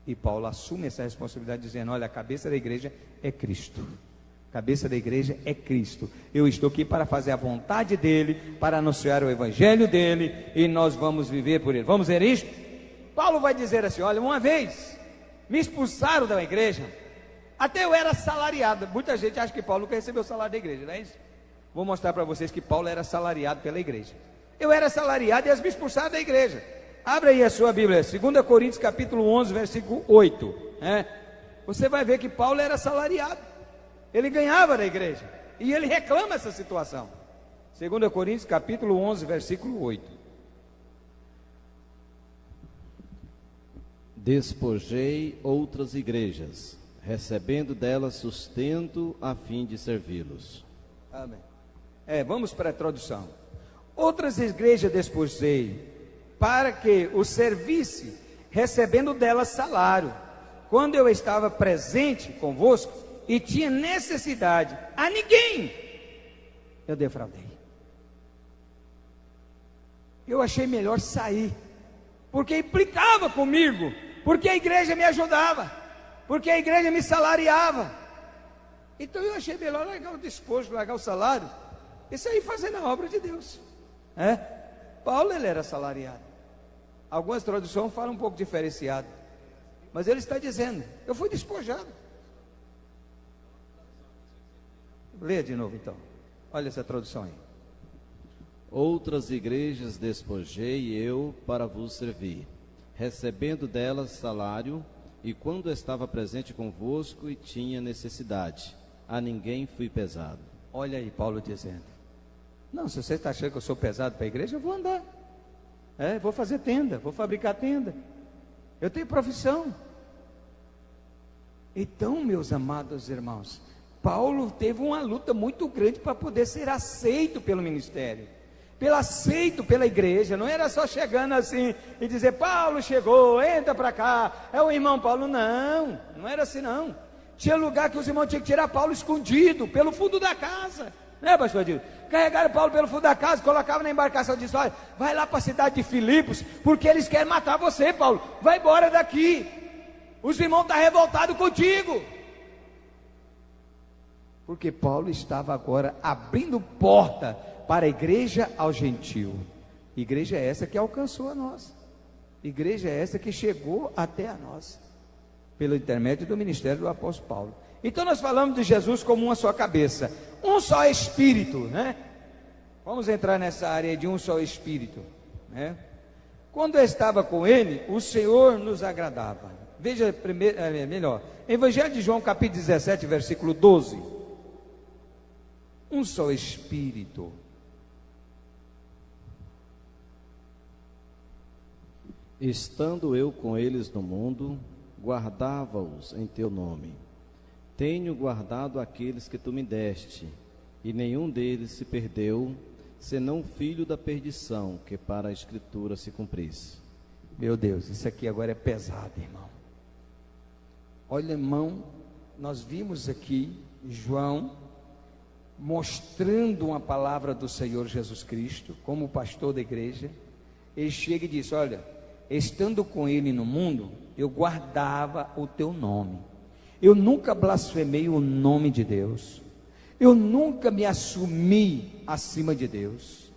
e Paulo assume essa responsabilidade dizendo: olha, a cabeça da igreja é Cristo. A cabeça da igreja é Cristo. Eu estou aqui para fazer a vontade dele, para anunciar o evangelho dele, e nós vamos viver por ele. Vamos ver isto? Paulo vai dizer assim: olha, uma vez me expulsaram da igreja, até eu era assalariado. Muita gente acha que Paulo nunca recebeu o salário da igreja, não é isso? Vou mostrar para vocês que Paulo era assalariado pela igreja. Eu era assalariado e eles me expulsaram da igreja. Abra aí a sua Bíblia, 2 Coríntios capítulo 11, versículo 8. Você vai ver que Paulo era assalariado, ele ganhava da igreja, e ele reclama essa situação. 2 Coríntios capítulo 11, versículo 8. Despojei outras igrejas, recebendo delas sustento a fim de servi-los. Amém. Vamos para a tradução. Outras igrejas despojei, para que o servisse, recebendo delas salário, quando eu estava presente convosco e tinha necessidade, a ninguém eu defraudei. Eu achei melhor sair, porque implicava comigo, porque a igreja me ajudava, porque a igreja me salariava. Então eu achei melhor largar o despojo, largar o salário, e sair fazendo a obra de Deus. Paulo, ele era salariado. Algumas traduções falam um pouco diferenciado, mas ele está dizendo: eu fui despojado. Leia de novo então, olha essa tradução aí. Outras igrejas despojei eu para vos servir, recebendo delas salário, e quando estava presente convosco e tinha necessidade, a ninguém fui pesado. Olha aí Paulo dizendo: não, se você está achando que eu sou pesado para a igreja, eu vou andar, vou fazer tenda, vou fabricar tenda, eu tenho profissão. Então, meus amados irmãos, Paulo teve uma luta muito grande para poder ser aceito pelo ministério, aceito pela igreja. Não era só chegando assim e dizer: Paulo chegou, entra para cá, é o irmão Paulo. Não era assim não. Tinha lugar que os irmãos tinham que tirar Paulo escondido, pelo fundo da casa, né, pastor Adilson? Carregaram Paulo pelo fundo da casa, colocavam na embarcação e disseram: olha, vai lá para a cidade de Filipos, porque eles querem matar você, Paulo, vai embora daqui, os irmãos estão revoltados contigo. Porque Paulo estava agora abrindo porta para a igreja ao gentio. Igreja essa que alcançou a nós, igreja essa que chegou até a nós, pelo intermédio do ministério do apóstolo Paulo. Então nós falamos de Jesus como uma só cabeça, um só Espírito, né? Vamos entrar nessa área de um só Espírito, né? Quando eu estava com ele, o Senhor nos agradava. Veja primeiro, melhor, Evangelho de João, capítulo 17, versículo 12. Um só Espírito. Estando eu com eles no mundo, guardava-os em teu nome. Tenho guardado aqueles que tu me deste, e nenhum deles se perdeu, senão o filho da perdição, que para a Escritura se cumprisse. Meu Deus, isso aqui agora é pesado, irmão. Olha, irmão, nós vimos aqui João mostrando uma palavra do Senhor Jesus Cristo, como pastor da igreja. Ele chega e diz: olha, estando com ele no mundo, eu guardava o teu nome. Eu nunca blasfemei o nome de Deus. Eu nunca me assumi acima de Deus.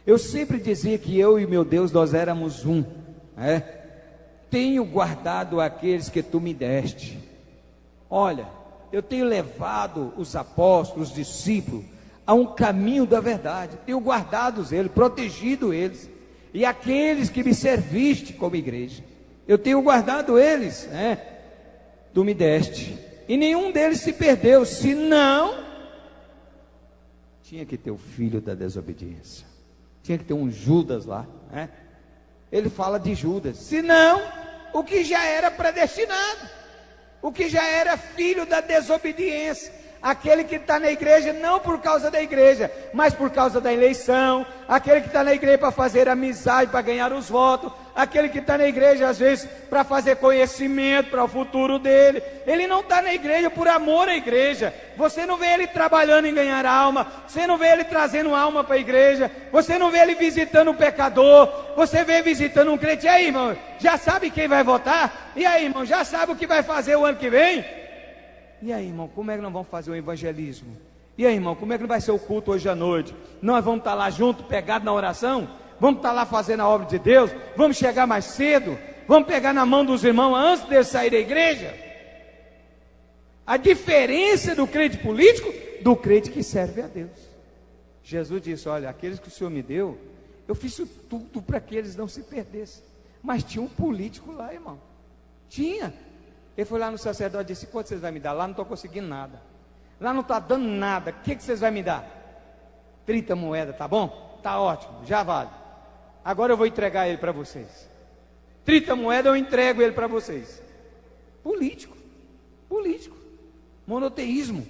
Eu sempre dizia que eu e meu Deus, nós éramos um. Tenho guardado aqueles que tu me deste. Olha, eu tenho levado os apóstolos, os discípulos, a um caminho da verdade. Tenho guardado eles, protegido eles. E aqueles que me serviste como igreja, eu tenho guardado eles, tu me deste, e nenhum deles se perdeu, senão tinha que ter o filho da desobediência, tinha que ter um Judas lá, ele fala de Judas, senão o que já era predestinado, o que já era filho da desobediência, aquele que está na igreja não por causa da igreja, mas por causa da eleição, aquele que está na igreja para fazer amizade, para ganhar os votos, aquele que está na igreja às vezes para fazer conhecimento para o futuro dele. Ele não está na igreja por amor à igreja. Você não vê ele trabalhando em ganhar alma, você não vê ele trazendo alma para a igreja, você não vê ele visitando um pecador, você vê visitando um crente. E aí, irmão, já sabe quem vai votar? E aí, irmão, já sabe o que vai fazer o ano que vem? E aí, irmão, como é que nós vamos fazer o evangelismo? E aí, irmão, como é que vai ser o culto hoje à noite? Nós vamos estar lá junto, pegados na oração? Vamos estar lá fazendo a obra de Deus? Vamos chegar mais cedo? Vamos pegar na mão dos irmãos antes de sair da igreja? A diferença do crente político, do crente que serve a Deus. Jesus disse: olha, aqueles que o Senhor me deu, eu fiz tudo para que eles não se perdessem. Mas tinha um político lá, irmão. Tinha. Ele foi lá no sacerdote e disse: quanto vocês vão me dar? Lá não estou conseguindo nada. Lá não está dando nada. O que vocês vão me dar? 30 moedas, tá bom? Tá ótimo, já vale. Agora eu vou entregar ele para vocês. 30 moedas eu entrego ele para vocês. Político. Monoteísmo.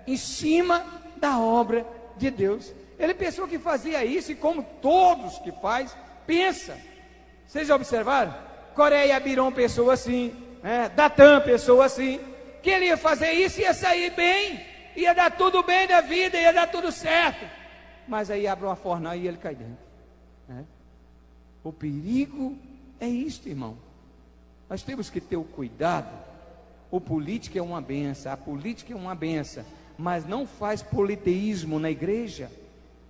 Em cima da obra de Deus. Ele pensou que fazia isso, e como todos que faz, pensa. Vocês já observaram? Coreia Abiram pensou assim, Datã pensou assim, que ele ia fazer isso, ia sair bem, ia dar tudo bem da vida, ia dar tudo certo. Mas aí abre uma fornalha e ele cai dentro. O perigo é isto, irmão. Nós temos que ter o cuidado. O político é uma benção, a política é uma benção, mas não faz politeísmo na igreja.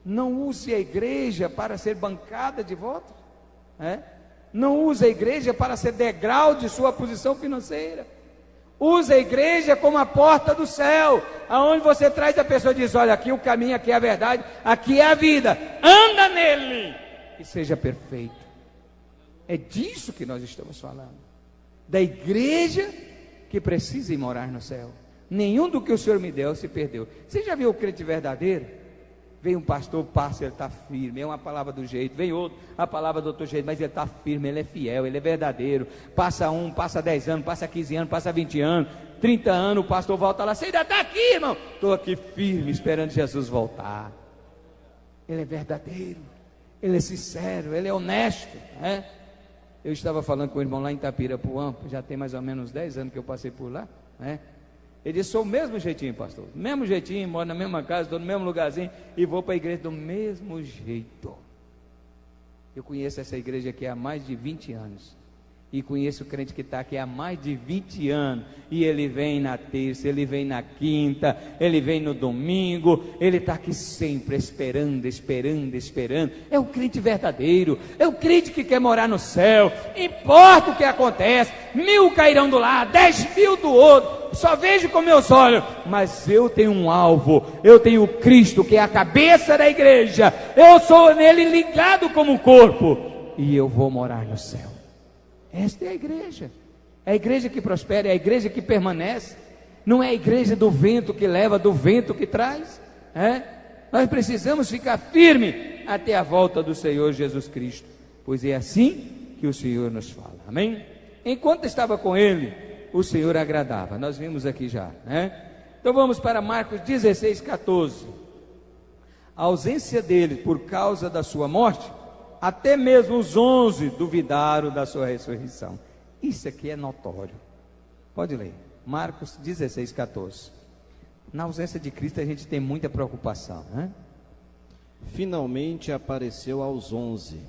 Não use a igreja para ser bancada de votos. Não use a igreja para ser degrau de sua posição financeira. Use a igreja como a porta do céu, aonde você traz a pessoa e diz: olha, aqui o caminho, aqui é a verdade, aqui é a vida, anda nele e seja perfeito. É disso que nós estamos falando, da igreja que precisa ir morar no céu. Nenhum do que o Senhor me deu se perdeu. Você já viu o crente verdadeiro? Vem um pastor, passa, ele está firme, é uma palavra do jeito, vem outro, a palavra do outro jeito, mas ele está firme, ele é fiel, ele é verdadeiro. Passa 10 anos, passa 15 anos, passa 20 anos, 30 anos, o pastor volta lá, você ainda está aqui, irmão? Estou aqui firme, esperando Jesus voltar. Ele é verdadeiro, ele é sincero, ele é honesto, né? Eu estava falando com o irmão lá em Itapirapuã, já tem mais ou menos 10 anos que eu passei por lá, né? Ele disse, sou o mesmo jeitinho, pastor, mesmo jeitinho, moro na mesma casa, estou no mesmo lugarzinho, e vou para a igreja do mesmo jeito. Eu conheço essa igreja aqui há mais de 20 anos, e conheço o crente que está aqui há mais de 20 anos, e ele vem na terça, ele vem na quinta, ele vem no domingo, ele está aqui sempre esperando, é o crente verdadeiro, é o crente que quer morar no céu, importa o que acontece, 1000 cairão do lado, 10.000 do outro, só vejo com meus olhos, mas eu tenho um alvo, eu tenho Cristo que é a cabeça da igreja, eu sou nele ligado como um corpo, e eu vou morar no céu. Esta é a igreja que prospera, é a igreja que permanece, não é a igreja do vento que leva, do vento que traz, nós precisamos ficar firme até a volta do Senhor Jesus Cristo, pois é assim que o Senhor nos fala, amém? Enquanto estava com ele, o Senhor agradava, nós vimos aqui já, Então vamos para Marcos 16:14, a ausência dele por causa da sua morte, até mesmo os 11 duvidaram da sua ressurreição. Isso aqui é notório. Pode ler. Marcos 16:14. Na ausência de Cristo a gente tem muita preocupação, Finalmente apareceu aos 11,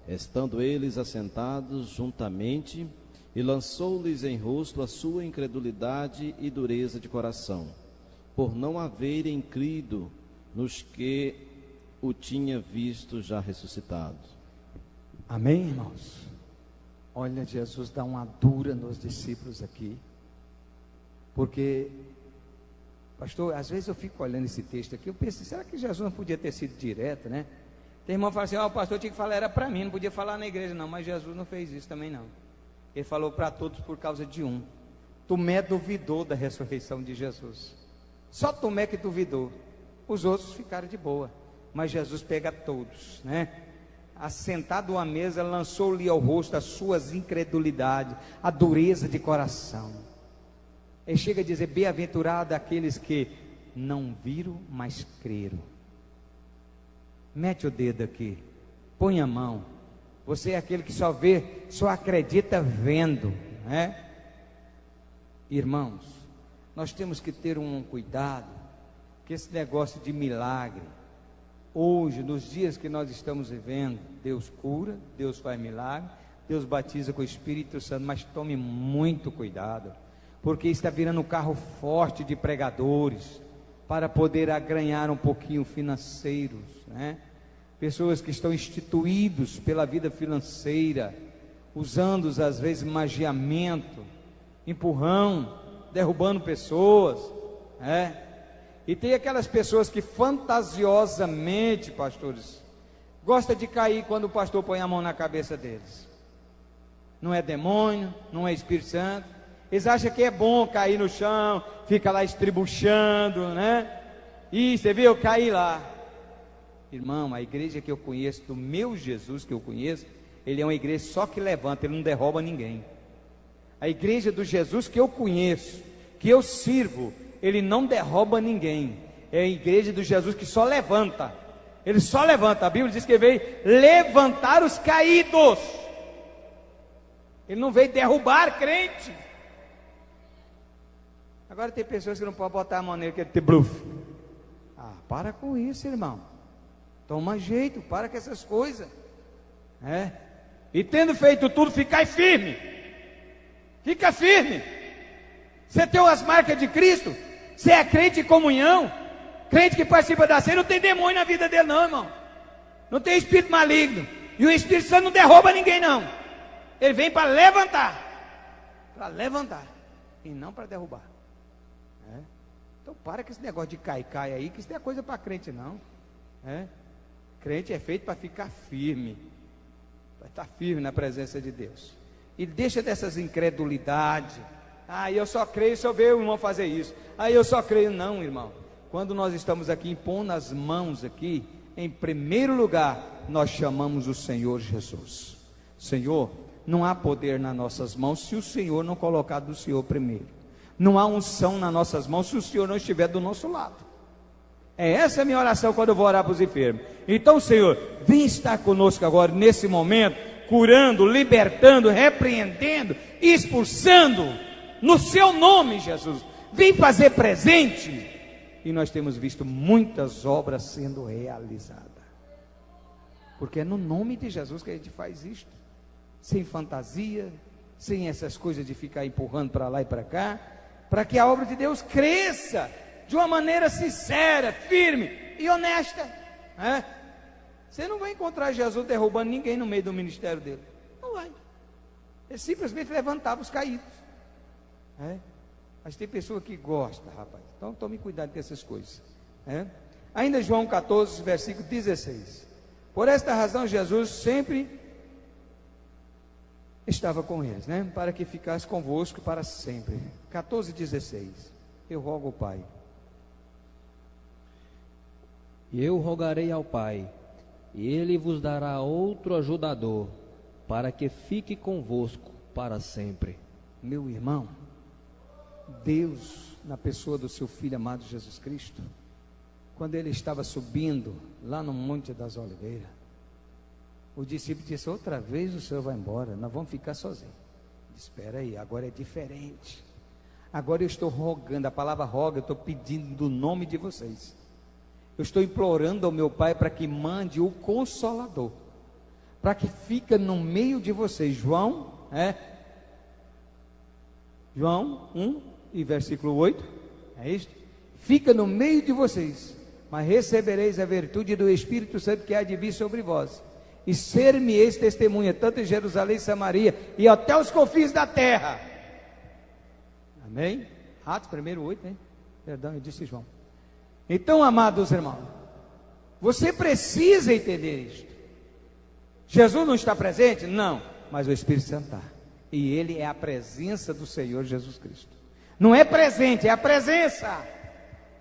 estando eles assentados juntamente, e lançou-lhes em rosto a sua incredulidade e dureza de coração, por não haverem crido nos que o tinha visto já ressuscitado. Amém, irmãos? Olha, Jesus dá uma dura nos discípulos aqui, porque, pastor, às vezes eu fico olhando esse texto aqui, eu penso, será que Jesus não podia ter sido direto, né? Tem irmão que fala assim, o pastor tinha que falar, era para mim, não podia falar na igreja não, mas Jesus não fez isso também não, ele falou para todos por causa de um. Tomé duvidou da ressurreição de Jesus, só Tomé que duvidou, os outros ficaram de boa, mas Jesus pega todos, né? Assentado à mesa, lançou-lhe ao rosto as suas incredulidades, a dureza de coração. Ele chega a dizer, bem-aventurado aqueles que não viram, mas creram. Mete o dedo aqui, põe a mão. Você é aquele que só vê, só acredita vendo, né? Irmãos, nós temos que ter um cuidado, que esse negócio de milagre, hoje, nos dias que nós estamos vivendo, Deus cura, Deus faz milagre, Deus batiza com o Espírito Santo, mas tome muito cuidado, porque está virando um carro forte de pregadores, para poder ganhar um pouquinho financeiros, né? Pessoas que estão instituídos pela vida financeira, usando às vezes magiamento, empurrão, derrubando pessoas, né? E tem aquelas pessoas que fantasiosamente, pastores, gosta de cair quando o pastor põe a mão na cabeça deles. Não é demônio, não é Espírito Santo. Eles acham que é bom cair no chão, fica lá estribuchando, né? E você viu, eu caí lá. Irmão, a igreja que eu conheço, do meu Jesus que eu conheço, ele é uma igreja só que levanta, ele não derruba ninguém. A igreja do Jesus que eu conheço, que eu sirvo, ele não derruba ninguém. É a igreja do Jesus que só levanta. Ele só levanta. A Bíblia diz que ele veio levantar os caídos. Ele não veio derrubar crente. Agora tem pessoas que não podem botar a mão nele, que ele tem bluf. Para com isso, irmão. Toma jeito, para com essas coisas. E tendo feito tudo, ficai firme. Fica firme. Você tem as marcas de Cristo. Você é crente em comunhão, crente que participa da ceia, não tem demônio na vida dele não, irmão. Não tem espírito maligno. E o Espírito Santo não derruba ninguém não. Ele vem para levantar, e não para derrubar. Então para com esse negócio de cai aí, que isso não é coisa para crente não. Crente é feito para ficar firme, para estar firme na presença de Deus. E deixa dessas incredulidades. Eu só creio se eu ver o irmão fazer isso. Eu só creio. Não, irmão. Quando nós estamos aqui impondo as mãos aqui, em primeiro lugar, nós chamamos o Senhor Jesus. Senhor, não há poder nas nossas mãos se o Senhor não colocar do Senhor primeiro. Não há unção nas nossas mãos se o Senhor não estiver do nosso lado. Essa é a minha oração quando eu vou orar para os enfermos. Então, Senhor, vem estar conosco agora, nesse momento, curando, libertando, repreendendo, expulsando, no seu nome, Jesus. Vem fazer presente. E nós temos visto muitas obras sendo realizadas. Porque é no nome de Jesus que a gente faz isto. Sem fantasia, sem essas coisas de ficar empurrando para lá e para cá, para que a obra de Deus cresça de uma maneira sincera, firme e honesta. Você não vai encontrar Jesus derrubando ninguém no meio do ministério dele. Não vai. Ele simplesmente levantava os caídos. Mas tem pessoa que gosta, rapaz. Então tome cuidado com essas coisas. Ainda João 14, versículo 16. Por esta razão Jesus sempre estava com eles, para que ficasse convosco para sempre. 14:16. Eu rogo ao Pai. E eu rogarei ao Pai, e Ele vos dará outro ajudador, para que fique convosco para sempre. Meu irmão, Deus, na pessoa do seu Filho amado Jesus Cristo, quando ele estava subindo lá no Monte das Oliveiras, o discípulo disse: outra vez o Senhor vai embora, nós vamos ficar sozinhos. Espera aí, agora é diferente. Agora eu estou rogando, a palavra roga, eu estou pedindo do nome de vocês. Eu estou implorando ao meu Pai para que mande o Consolador, para que fique no meio de vocês. João 1 e versículo 8, é isto? Fica no meio de vocês, mas recebereis a virtude do Espírito Santo que há de vir sobre vós, e ser-me-eis testemunha, tanto em Jerusalém, Samaria, e até os confins da terra. Amém? Atos 1:8, Perdão, eu disse João. Então, amados irmãos, você precisa entender isto. Jesus não está presente? Não, mas o Espírito Santo está. E ele é a presença do Senhor Jesus Cristo. Não é presente, é a presença.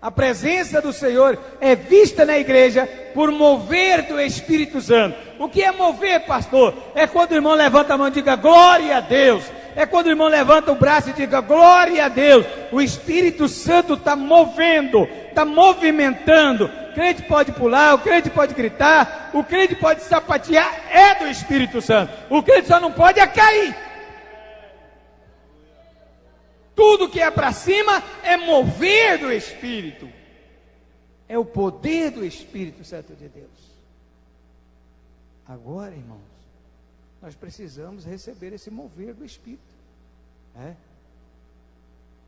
A presença do Senhor é vista na igreja por mover do Espírito Santo. O que é mover, pastor? É quando o irmão levanta a mão e diga glória a Deus. É quando o irmão levanta o braço e diga glória a Deus. O Espírito Santo está movendo, está movimentando. O crente pode pular, o crente pode gritar, o crente pode sapatear, é do Espírito Santo. O crente só não pode cair. Tudo que é para cima é mover do Espírito. É o poder do Espírito Santo de Deus. Agora, irmãos, nós precisamos receber esse mover do Espírito.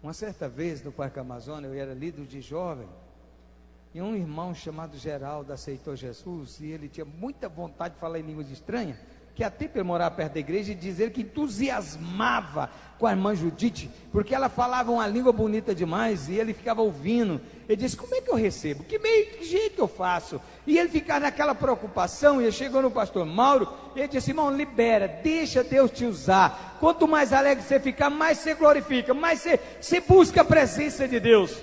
Uma certa vez no Parque Amazônia, eu era líder de jovem, e um irmão chamado Geraldo aceitou Jesus, e ele tinha muita vontade de falar em línguas estranhas, que até para morar perto da igreja e dizer que entusiasmava com a irmã Judite, porque ela falava uma língua bonita demais, e ele ficava ouvindo. Ele disse: como é que eu recebo? Que jeito eu faço? E ele ficava naquela preocupação, e ele chegou no pastor Mauro, e ele disse: irmão, libera, deixa Deus te usar. Quanto mais alegre você ficar, mais você glorifica, mais você busca a presença de Deus.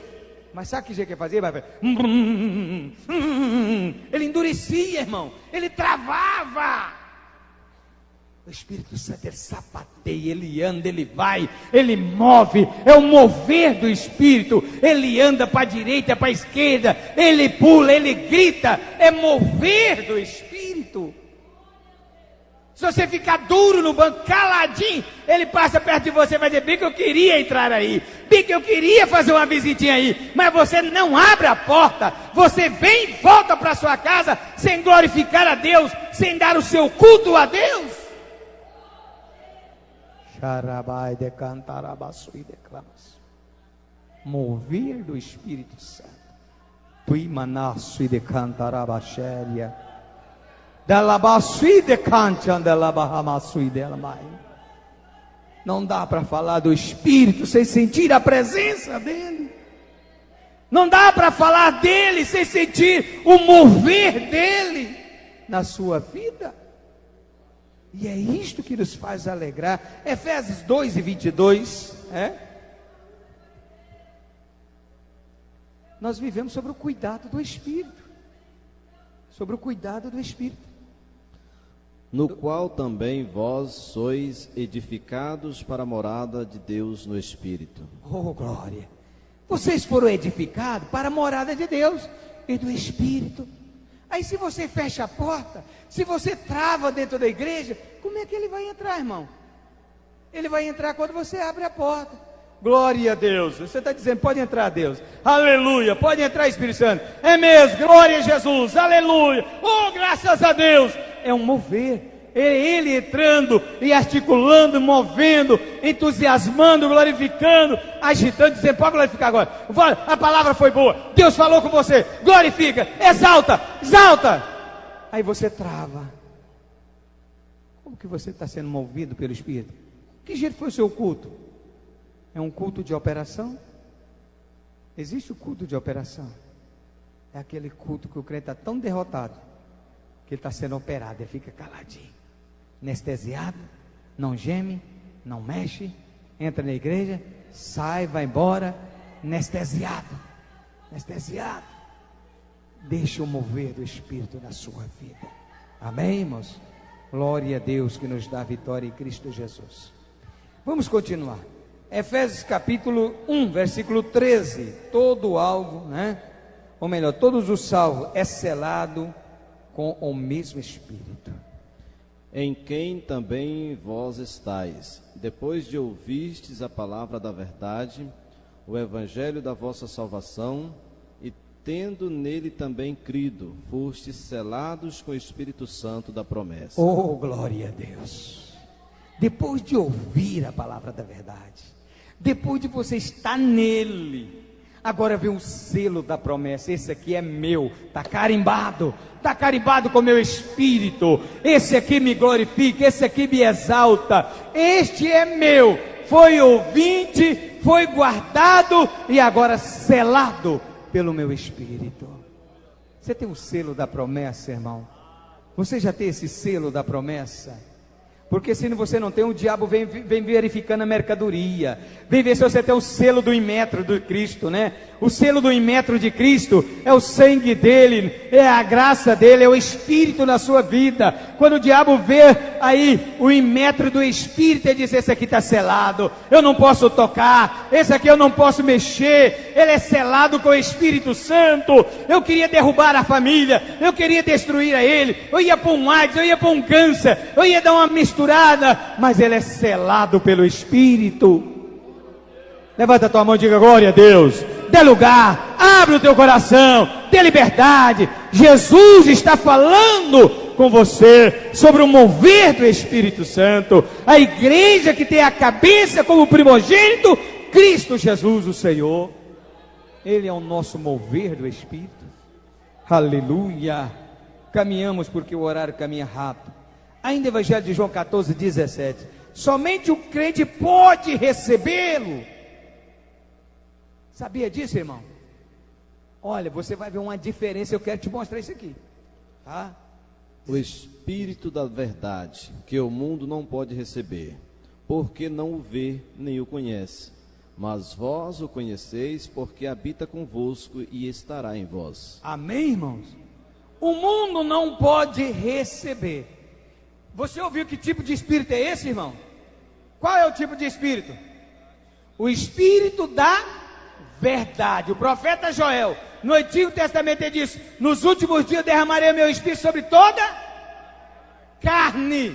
Mas sabe que jeito que ele fazia? Ele endurecia, irmão, ele travava. O Espírito Santo, ele sapateia, ele anda, ele vai, ele move, é o mover do Espírito. Ele anda para a direita, para a esquerda, ele pula, ele grita, é mover do Espírito. Se você ficar duro no banco, caladinho, ele passa perto de você e vai dizer: bem que eu queria entrar aí, bem que eu queria fazer uma visitinha aí, mas você não abre a porta, você vem e volta para sua casa, sem glorificar a Deus, sem dar o seu culto a Deus. Mover do Espírito Santo. Não dá para falar do Espírito sem sentir a presença dele. Não dá para falar dele sem sentir o mover dele na sua vida. E é isto que nos faz alegrar. Efésios 2:22, nós vivemos sobre o cuidado do Espírito. Sobre o cuidado do Espírito. no qual também vós sois edificados para a morada de Deus no Espírito. Oh, glória! Vocês foram edificados para a morada de Deus e do Espírito. Aí se você fecha a porta, se você trava dentro da igreja, como é que ele vai entrar, irmão? Ele vai entrar quando você abre a porta. Glória a Deus. Você está dizendo, pode entrar, Deus. Aleluia, pode entrar, Espírito Santo. É mesmo, glória a Jesus, aleluia. Oh, graças a Deus. É um mover. É Ele entrando e articulando, movendo, entusiasmando, glorificando, agitando, dizendo, pode glorificar agora. A palavra foi boa, Deus falou com você, glorifica, exalta, exalta. Aí você trava. Como que você está sendo movido pelo Espírito? Que jeito foi o seu culto? É um culto de operação? Existe o culto de operação. É aquele culto que o crente está tão derrotado, que ele está sendo operado, ele fica caladinho, anestesiado, não geme, não mexe, entra na igreja, sai, vai embora, anestesiado, anestesiado. Deixa o mover do Espírito na sua vida. Amém, irmãos? Glória a Deus que nos dá vitória em Cristo Jesus. Vamos continuar. Efésios capítulo 1, versículo 13. Todo alvo, ou melhor, todos os salvos é selado com o mesmo Espírito, em quem também vós estáis, depois de ouvistes a palavra da verdade, o evangelho da vossa salvação, e tendo nele também crido, fostes selados com o Espírito Santo da promessa. Oh, glória a Deus! Depois de ouvir a palavra da verdade, depois de você estar nele, agora vem o selo da promessa. Esse aqui é meu, está carimbado com o meu Espírito. Esse aqui me glorifica, esse aqui me exalta. Este é meu, foi ouvinte, foi guardado e agora selado pelo meu Espírito. Você tem o selo da promessa, irmão? Você já tem esse selo da promessa? Porque se você não tem, o diabo vem verificando a mercadoria, vem ver se você tem o selo do imetro de Cristo, O selo do imetro de Cristo é o sangue dele, é a graça dele, é o Espírito na sua vida. Quando o diabo vê aí o imetro do Espírito, ele diz, esse aqui está selado, eu não posso tocar, esse aqui eu não posso mexer, ele é selado com o Espírito Santo. Eu queria derrubar a família, eu queria destruir a ele, eu ia pôr um AIDS, eu ia pôr um câncer, eu ia dar uma mistura, mas ele é selado pelo Espírito. Levanta a tua mão e diga glória a Deus. Dê lugar, abre o teu coração, dê liberdade. Jesus está falando com você sobre o mover do Espírito Santo. A igreja que tem a cabeça como primogênito, Cristo Jesus o Senhor. Ele é o nosso mover do Espírito. Aleluia. Caminhamos porque o horário caminha rápido. Ainda Evangelho de João 14, 17. Somente o crente pode recebê-lo. Sabia disso, irmão? Olha, você vai ver uma diferença. Eu quero te mostrar isso aqui, tá? O Espírito da verdade, que o mundo não pode receber, porque não o vê nem o conhece. Mas vós o conheceis, porque habita convosco e estará em vós. Amém, irmãos? O mundo não pode receber. Você ouviu que tipo de espírito é esse, irmão? Qual é o tipo de espírito? O Espírito da verdade. O profeta Joel, no Antigo Testamento, ele diz: nos últimos dias derramarei meu Espírito sobre toda carne.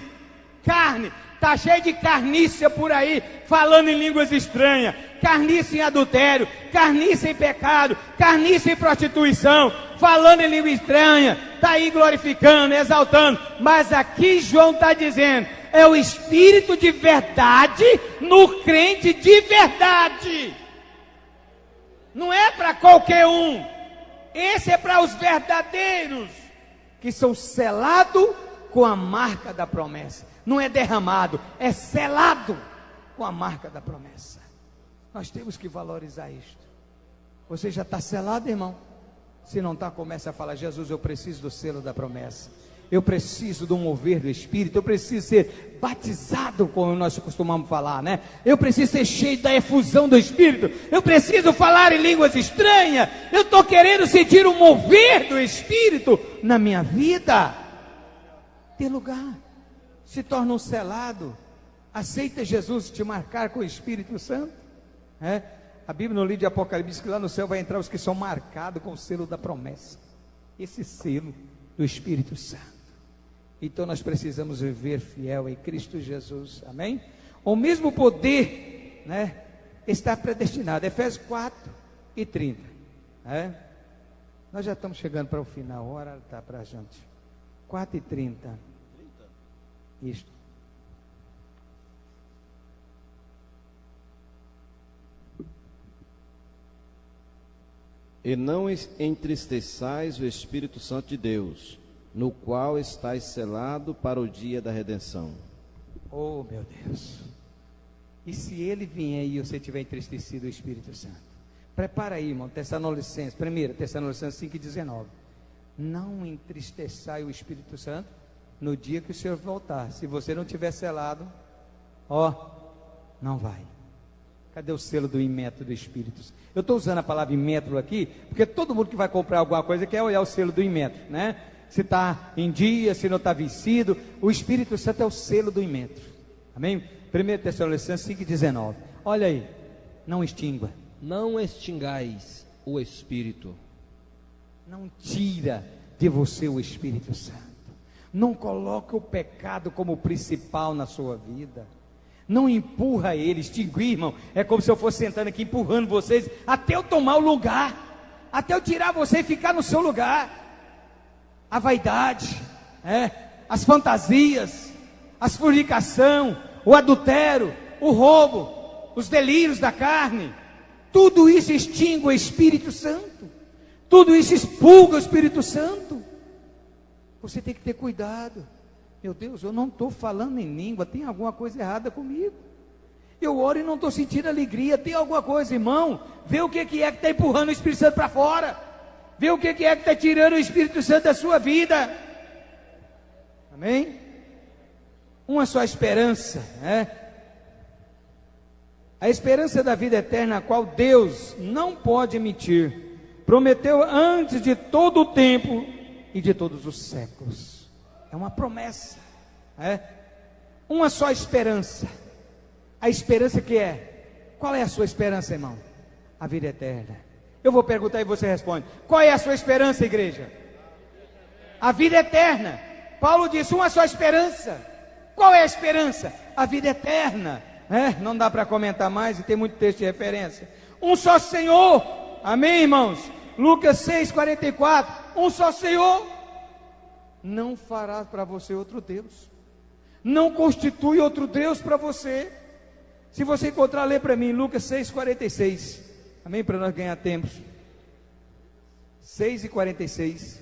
Carne. Está cheio de carnícia por aí, falando em línguas estranhas, carnícia em adultério, carnícia em pecado, carnícia em prostituição, falando em língua estranha, está aí glorificando, exaltando. Mas aqui João está dizendo, é o Espírito de verdade no crente de verdade. Não é para qualquer um, esse é para os verdadeiros, que são selados com a marca da promessa. Não é derramado, é selado com a marca da promessa. Nós temos que valorizar isto. Você já está selado, irmão? Se não está, comece a falar: Jesus, eu preciso do selo da promessa. Eu preciso do mover do Espírito. Eu preciso ser batizado, como nós costumamos falar, né? Eu preciso ser cheio da efusão do Espírito. Eu preciso falar em línguas estranhas. Eu estou querendo sentir o mover do Espírito na minha vida. Ter lugar. se torna um selado, aceita Jesus te marcar com o Espírito Santo. A Bíblia no livro de Apocalipse diz que lá no céu vai entrar os que são marcados com o selo da promessa, esse selo do Espírito Santo. Então nós precisamos viver fiel em Cristo Jesus, amém? O mesmo poder, está predestinado. Efésios 4:30. Nós já estamos chegando para o final, a hora está para a gente. 4:30. Isto. E não entristeçais o Espírito Santo de Deus, no qual estáis selado para o dia da redenção. Oh, meu Deus. E se ele vier e você tiver entristecido o Espírito Santo? Prepara aí, irmão, Tessalonicenses, 1 Tessalonicenses 5:19. Não entristeçai o Espírito Santo no dia que o Senhor voltar. Se você não tiver selado, não vai. Cadê o selo do imetro do Espírito Santo? Eu estou usando a palavra imetro aqui, porque todo mundo que vai comprar alguma coisa quer olhar o selo do imetro, Se está em dia, se não está vencido. O Espírito Santo é o selo do imetro. Amém? 1 Tessalonicenses 5:19. Olha aí, não extingua. Não extingais o Espírito. Não tira de você o Espírito Santo. Não coloque o pecado como principal na sua vida. Não empurra ele. Extinguir, irmão, é como se eu fosse sentando aqui empurrando vocês até eu tomar o lugar, até eu tirar você e ficar no seu lugar. A vaidade, as fantasias, as fornicação, o adultério, o roubo, os delírios da carne, tudo isso extingue o Espírito Santo, tudo isso expulga o Espírito Santo. Você tem que ter cuidado. Meu Deus, eu não estou falando em língua, tem alguma coisa errada comigo. Eu oro e não estou sentindo alegria, tem alguma coisa, irmão. Vê o que é que está empurrando o Espírito Santo para fora. Vê o que é que está tirando o Espírito Santo da sua vida. Amém? Uma só esperança, a esperança da vida eterna, a qual Deus não pode mentir, prometeu antes de todo o tempo e de todos os séculos. É uma promessa, uma só esperança. A esperança que é? Qual é a sua esperança, irmão? A vida eterna. Eu vou perguntar e você responde. Qual é a sua esperança, igreja? A vida eterna. Paulo disse, uma só esperança. Qual é a esperança? A vida eterna. Não dá para comentar mais e tem muito texto de referência. Um só Senhor. Amém, irmãos? Lucas 6:44. Um só Senhor. Não fará para você outro Deus. Não constitui outro Deus para você. Se você encontrar, lê para mim Lucas 6:46. Amém? Para nós ganhar tempo. 6:46.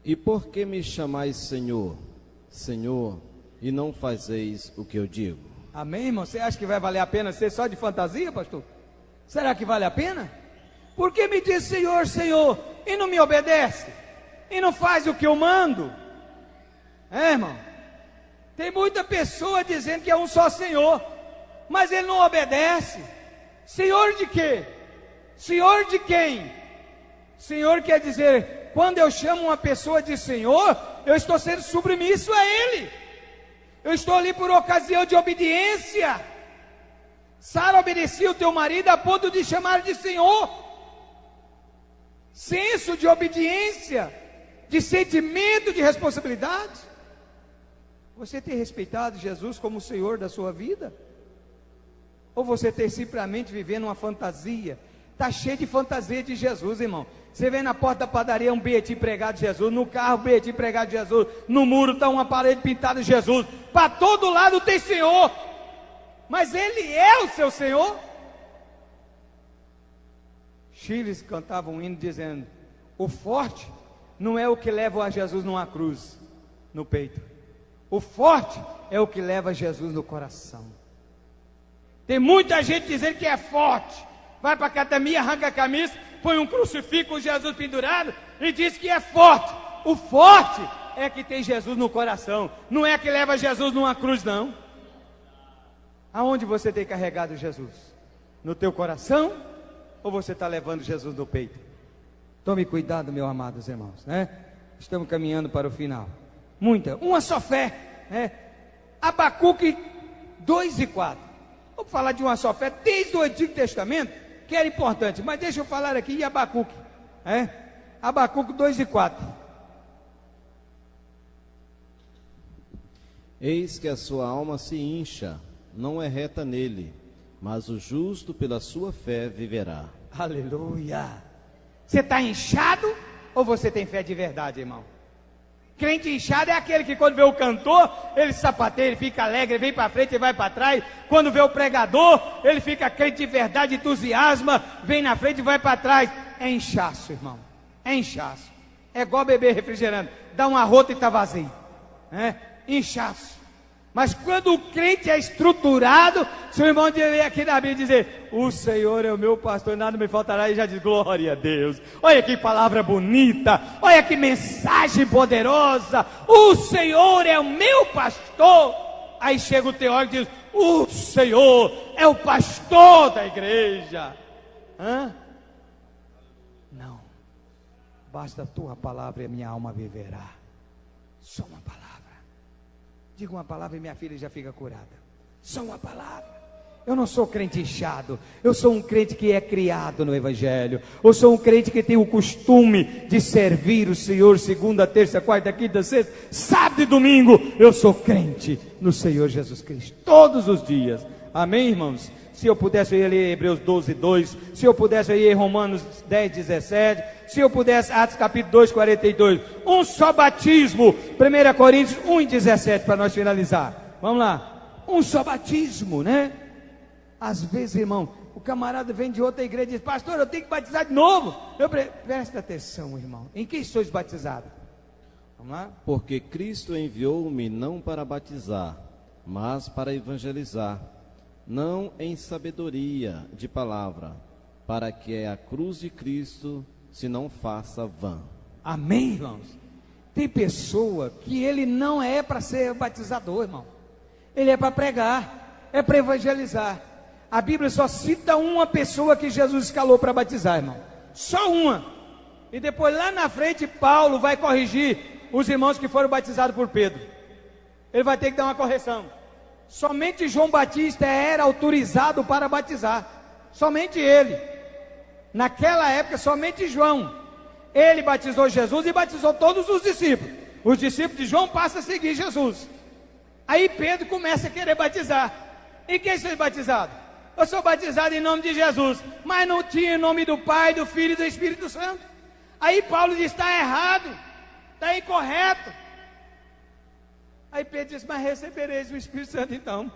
E por que me chamais Senhor, Senhor, e não fazeis o que eu digo? Amém, irmão? Você acha que vai valer a pena ser só de fantasia, pastor? Será que vale a pena? Por que me diz Senhor, Senhor, e não me obedece? E não faz o que eu mando? Irmão? Tem muita pessoa dizendo que é um só Senhor, mas ele não obedece. Senhor de quê? Senhor de quem? Senhor quer dizer, quando eu chamo uma pessoa de Senhor, eu estou sendo submisso a Ele. Eu estou ali por ocasião de obediência. Sara obedecia o teu marido a ponto de chamar de Senhor. Senso de obediência, de sentimento de responsabilidade. Você tem respeitado Jesus como o Senhor da sua vida? Ou você tem simplesmente vivendo uma fantasia? Está cheio de fantasia de Jesus, irmão. Você vem na porta da padaria um bilhetinho pregado de Jesus, no carro um bilhetinho pregado de Jesus, no muro está uma parede pintada de Jesus, para todo lado tem Senhor, mas Ele é o seu Senhor. Chiles cantava um hino dizendo, o forte não é o que leva a Jesus numa cruz, no peito, o forte é o que leva Jesus no coração. Tem muita gente dizendo que é forte, vai para a academia, arranca a camisa, põe um crucifixo com Jesus pendurado e diz que é forte. O forte é que tem Jesus no coração, não é que leva Jesus numa cruz, não. Aonde você tem carregado Jesus? No teu coração? Ou você está levando Jesus no peito? Tome cuidado, meus amados irmãos, Estamos caminhando para o final. Muita, uma só fé, né? Abacuque 2 e 4. Vamos falar de uma só fé desde o Antigo Testamento, que era importante, mas deixa eu falar aqui de Abacuque, Abacuque 2 e 4. Eis que a sua alma se incha, não é reta nele, mas o justo pela sua fé viverá. Aleluia! Você está inchado ou você tem fé de verdade, irmão? Crente inchado é aquele que quando vê o cantor, ele sapateia, ele fica alegre, vem para frente e vai para trás. Quando vê o pregador, ele fica crente de verdade, entusiasma, vem na frente e vai para trás. É inchaço, irmão, é inchaço. É igual beber refrigerante, dá uma rota e está vazio, inchaço. Mas quando o crente é estruturado, seu irmão deve aqui na Bíblia dizer: o Senhor é o meu pastor, nada me faltará, e já diz: glória a Deus. Olha que palavra bonita, olha que mensagem poderosa. O Senhor é o meu pastor. Aí chega o teólogo e diz: o Senhor é o pastor da igreja. Não, basta a tua palavra e a minha alma viverá. Só uma palavra. Diga uma palavra e minha filha já fica curada. Só uma palavra. Eu não sou crente inchado. Eu sou um crente que é criado no Evangelho. Eu sou um crente que tem o costume de servir o Senhor segunda, terça, quarta, quinta, sexta, sábado e domingo. Eu sou crente no Senhor Jesus Cristo todos os dias. Amém, irmãos? Se eu pudesse, eu ia ler Hebreus 12, 2. Se eu pudesse, eu ia ler Romanos 10, 17. Se eu pudesse, Atos capítulo 2, 42. Um só batismo. 1 Coríntios 1, 17, para nós finalizar. Vamos lá. Um só batismo, né? Às vezes, irmão, o camarada vem de outra igreja e diz: pastor, eu tenho que batizar de novo. Presta atenção, irmão. Em quem sois batizado? Vamos lá. Porque Cristo enviou-me não para batizar, mas para evangelizar, não em sabedoria de palavra, para que a cruz de Cristo se não faça vã. Amém, irmãos? Tem pessoa que ele não é para ser batizador, irmão. Ele é para pregar, é para evangelizar. A Bíblia só cita uma pessoa que Jesus escalou para batizar, irmão. Só uma. E depois lá na frente Paulo vai corrigir os irmãos que foram batizados por Pedro. Ele vai ter que dar uma correção. Somente João Batista era autorizado para batizar. Somente ele. Naquela época, somente João. Ele batizou Jesus e batizou todos os discípulos. Os discípulos de João passam a seguir Jesus. Aí Pedro começa a querer batizar. E quem foi batizado? Eu sou batizado em nome de Jesus. Mas não tinha em nome do Pai, do Filho e do Espírito Santo. Aí Paulo diz: está errado, está incorreto. Aí Pedro diz: mas recebereis o Espírito Santo então.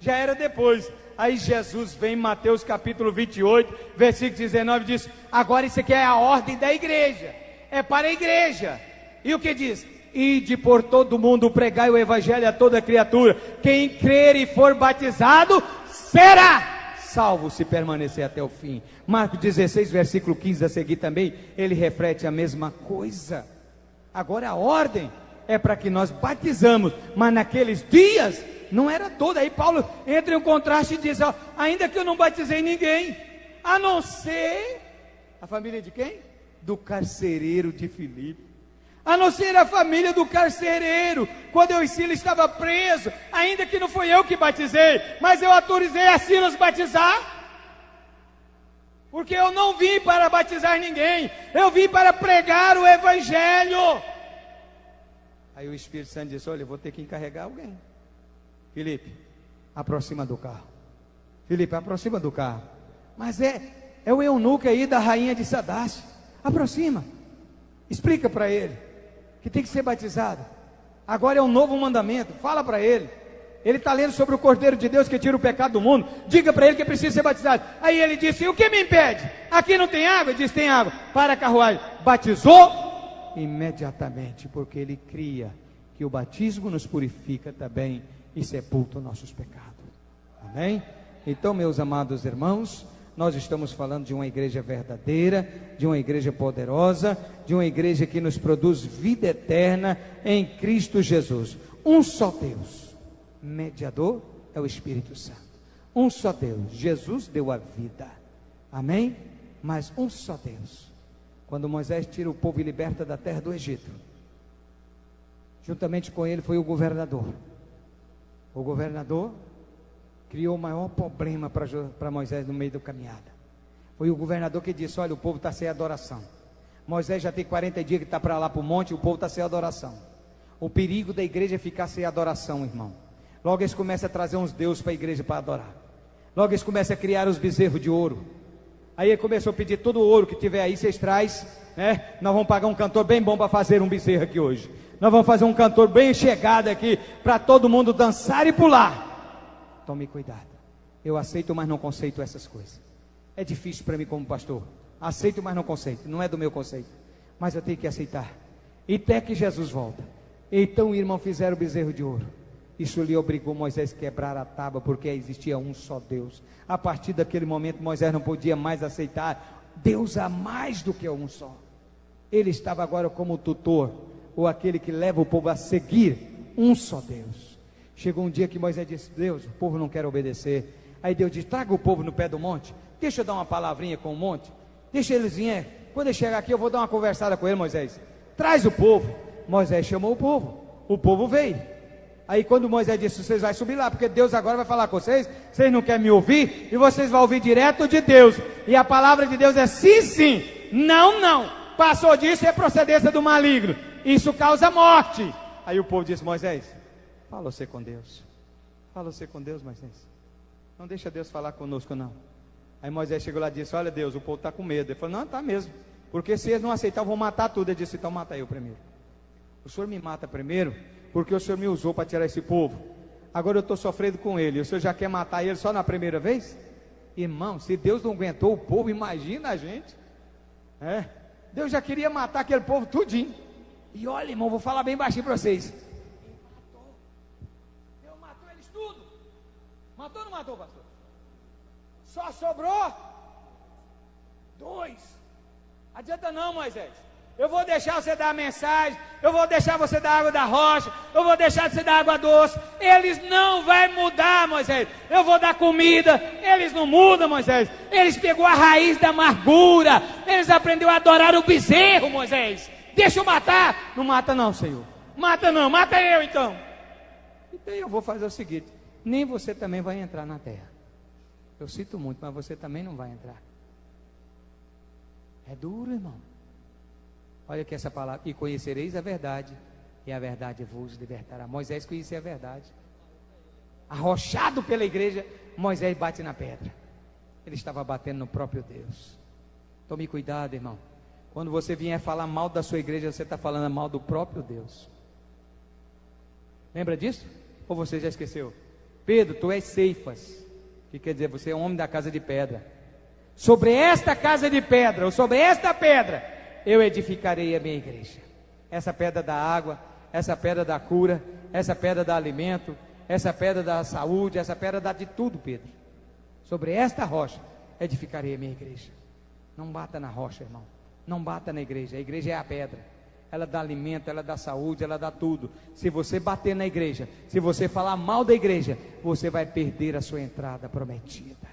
Já era depois. Aí Jesus vem em Mateus capítulo 28, versículo 19, diz: agora isso aqui é a ordem da igreja, é para a igreja. E o que diz? Ide por todo o mundo, pregai o evangelho a toda criatura. Quem crer e for batizado será salvo se permanecer até o fim. Marcos 16, versículo 15 a seguir também, ele reflete a mesma coisa. Agora a ordem é para que nós batizamos, mas naqueles dias não era toda. Aí Paulo entra em um contraste e diz: ó, ainda que eu não batizei ninguém, a não ser a família de quem? Do carcereiro de Filipe. A não ser a família do carcereiro. Quando eu e Silas estava preso, ainda que não foi eu que batizei, mas eu autorizei a Silas batizar, porque eu não vim para batizar ninguém, eu vim para pregar o evangelho. Aí o Espírito Santo disse: olha, eu vou ter que encarregar alguém. Filipe, aproxima do carro. Filipe, aproxima do carro. Mas é o eunuco aí da rainha de Sadaste. Aproxima. Explica para ele que tem que ser batizado. Agora é um novo mandamento. Fala para ele. Ele está lendo sobre o Cordeiro de Deus que tira o pecado do mundo. Diga para ele que precisa ser batizado. Aí ele disse: e o que me impede? Aqui não tem água? Ele disse: tem água. Para a carruagem. Batizou imediatamente, porque ele cria que o batismo nos purifica também e sepulta os nossos pecados. Amém? Então, meus amados irmãos, nós estamos falando de uma igreja verdadeira, de uma igreja poderosa, de uma igreja que nos produz vida eterna em Cristo Jesus. Um só Deus, mediador é o Espírito Santo. Um só Deus, Jesus deu a vida. Amém? Mas um só Deus. Quando Moisés tira o povo e liberta da terra do Egito, Juntamente com ele foi o governador. O governador criou o maior problema para Moisés no meio da caminhada. Foi o governador que disse: olha, o povo está sem adoração. Moisés já tem 40 dias que está para lá para o monte, e o povo está sem adoração. O perigo da igreja é ficar sem adoração, irmão. Logo eles começam a trazer uns deuses para a igreja para adorar. Logo eles começam a criar os bezerros de ouro. Aí ele começou a pedir todo o ouro que tiver aí, vocês traz, né? Nós vamos pagar um cantor bem bom para fazer um bezerro aqui hoje. Nós vamos fazer um cantor bem chegado aqui, para todo mundo dançar e pular. Tome cuidado. Eu aceito, mas não conceito essas coisas. É difícil para mim como pastor. Aceito, mas não conceito. Não é do meu conceito. Mas eu tenho que aceitar. E até que Jesus volta. Então o irmão fizeram o bezerro de ouro. Isso lhe obrigou Moisés a quebrar a tábua, porque existia um só Deus. A partir daquele momento Moisés não podia mais aceitar Deus a mais do que um só. Ele estava agora como tutor, ou aquele que leva o povo a seguir um só Deus. Chegou um dia que Moisés disse: Deus, o povo não quer obedecer. Aí Deus disse: traga o povo no pé do monte, deixa eu dar uma palavrinha com o monte, deixa eles virem, quando ele chegar aqui eu vou dar uma conversada com ele. Moisés, traz o povo. Moisés chamou o povo veio. Aí quando Moisés disse: vocês vão subir lá, porque Deus agora vai falar com vocês, vocês não querem me ouvir, e vocês vão ouvir direto de Deus, e a palavra de Deus é sim, sim, não, não, passou disso é procedência do maligno, isso causa morte. Aí o povo disse: Moisés, fala você com Deus, Moisés, não deixa Deus falar conosco não. Aí Moisés chegou lá e disse: olha Deus, o povo está com medo. Ele falou: não, está mesmo, porque se eles não aceitarem, eu vou matar tudo. Ele disse: então mata eu primeiro. O Senhor me mata primeiro, porque o Senhor me usou para tirar esse povo. Agora eu estou sofrendo com ele, o Senhor já quer matar ele só na primeira vez? Irmão, se Deus não aguentou o povo, imagina a gente. Deus já queria matar aquele povo tudinho. E olha, irmão, vou falar bem baixinho para vocês. Deus matou eles tudo. Matou ou não matou, pastor? Só sobrou 2. Adianta não, Moisés. Eu vou deixar você dar a mensagem, eu vou deixar você dar água da rocha, eu vou deixar você dar água doce. Eles não vão mudar, Moisés. Eu vou dar comida, eles não mudam, Moisés. Eles pegou a raiz da amargura, eles aprenderam a adorar o bezerro, Moisés. Deixa eu matar. Não mata não, Senhor. Mata não, mata eu então. Então eu vou fazer o seguinte: nem você também vai entrar na terra. Eu sinto muito, mas você também não vai entrar. É duro, irmão. Olha que essa palavra: e conhecereis a verdade, e a verdade vos libertará. Moisés conhecia a verdade. Arrochado pela igreja, Moisés bate na pedra. Ele estava batendo no próprio Deus. Tome cuidado, irmão. Quando você vier falar mal da sua igreja, você está falando mal do próprio Deus. Lembra disso? Ou você já esqueceu? Pedro, tu és Ceifas, que quer dizer, você é um homem da casa de pedra. Sobre esta casa de pedra, ou sobre esta pedra, eu edificarei a minha igreja. Essa pedra da água, essa pedra da cura, essa pedra da alimento, essa pedra da saúde, essa pedra da de tudo, Pedro. Sobre esta rocha edificarei a minha igreja. Não bata na rocha, irmão. Não bata na igreja. A igreja é a pedra. Ela dá alimento, ela dá saúde, ela dá tudo. Se você bater na igreja, se você falar mal da igreja, você vai perder a sua entrada prometida.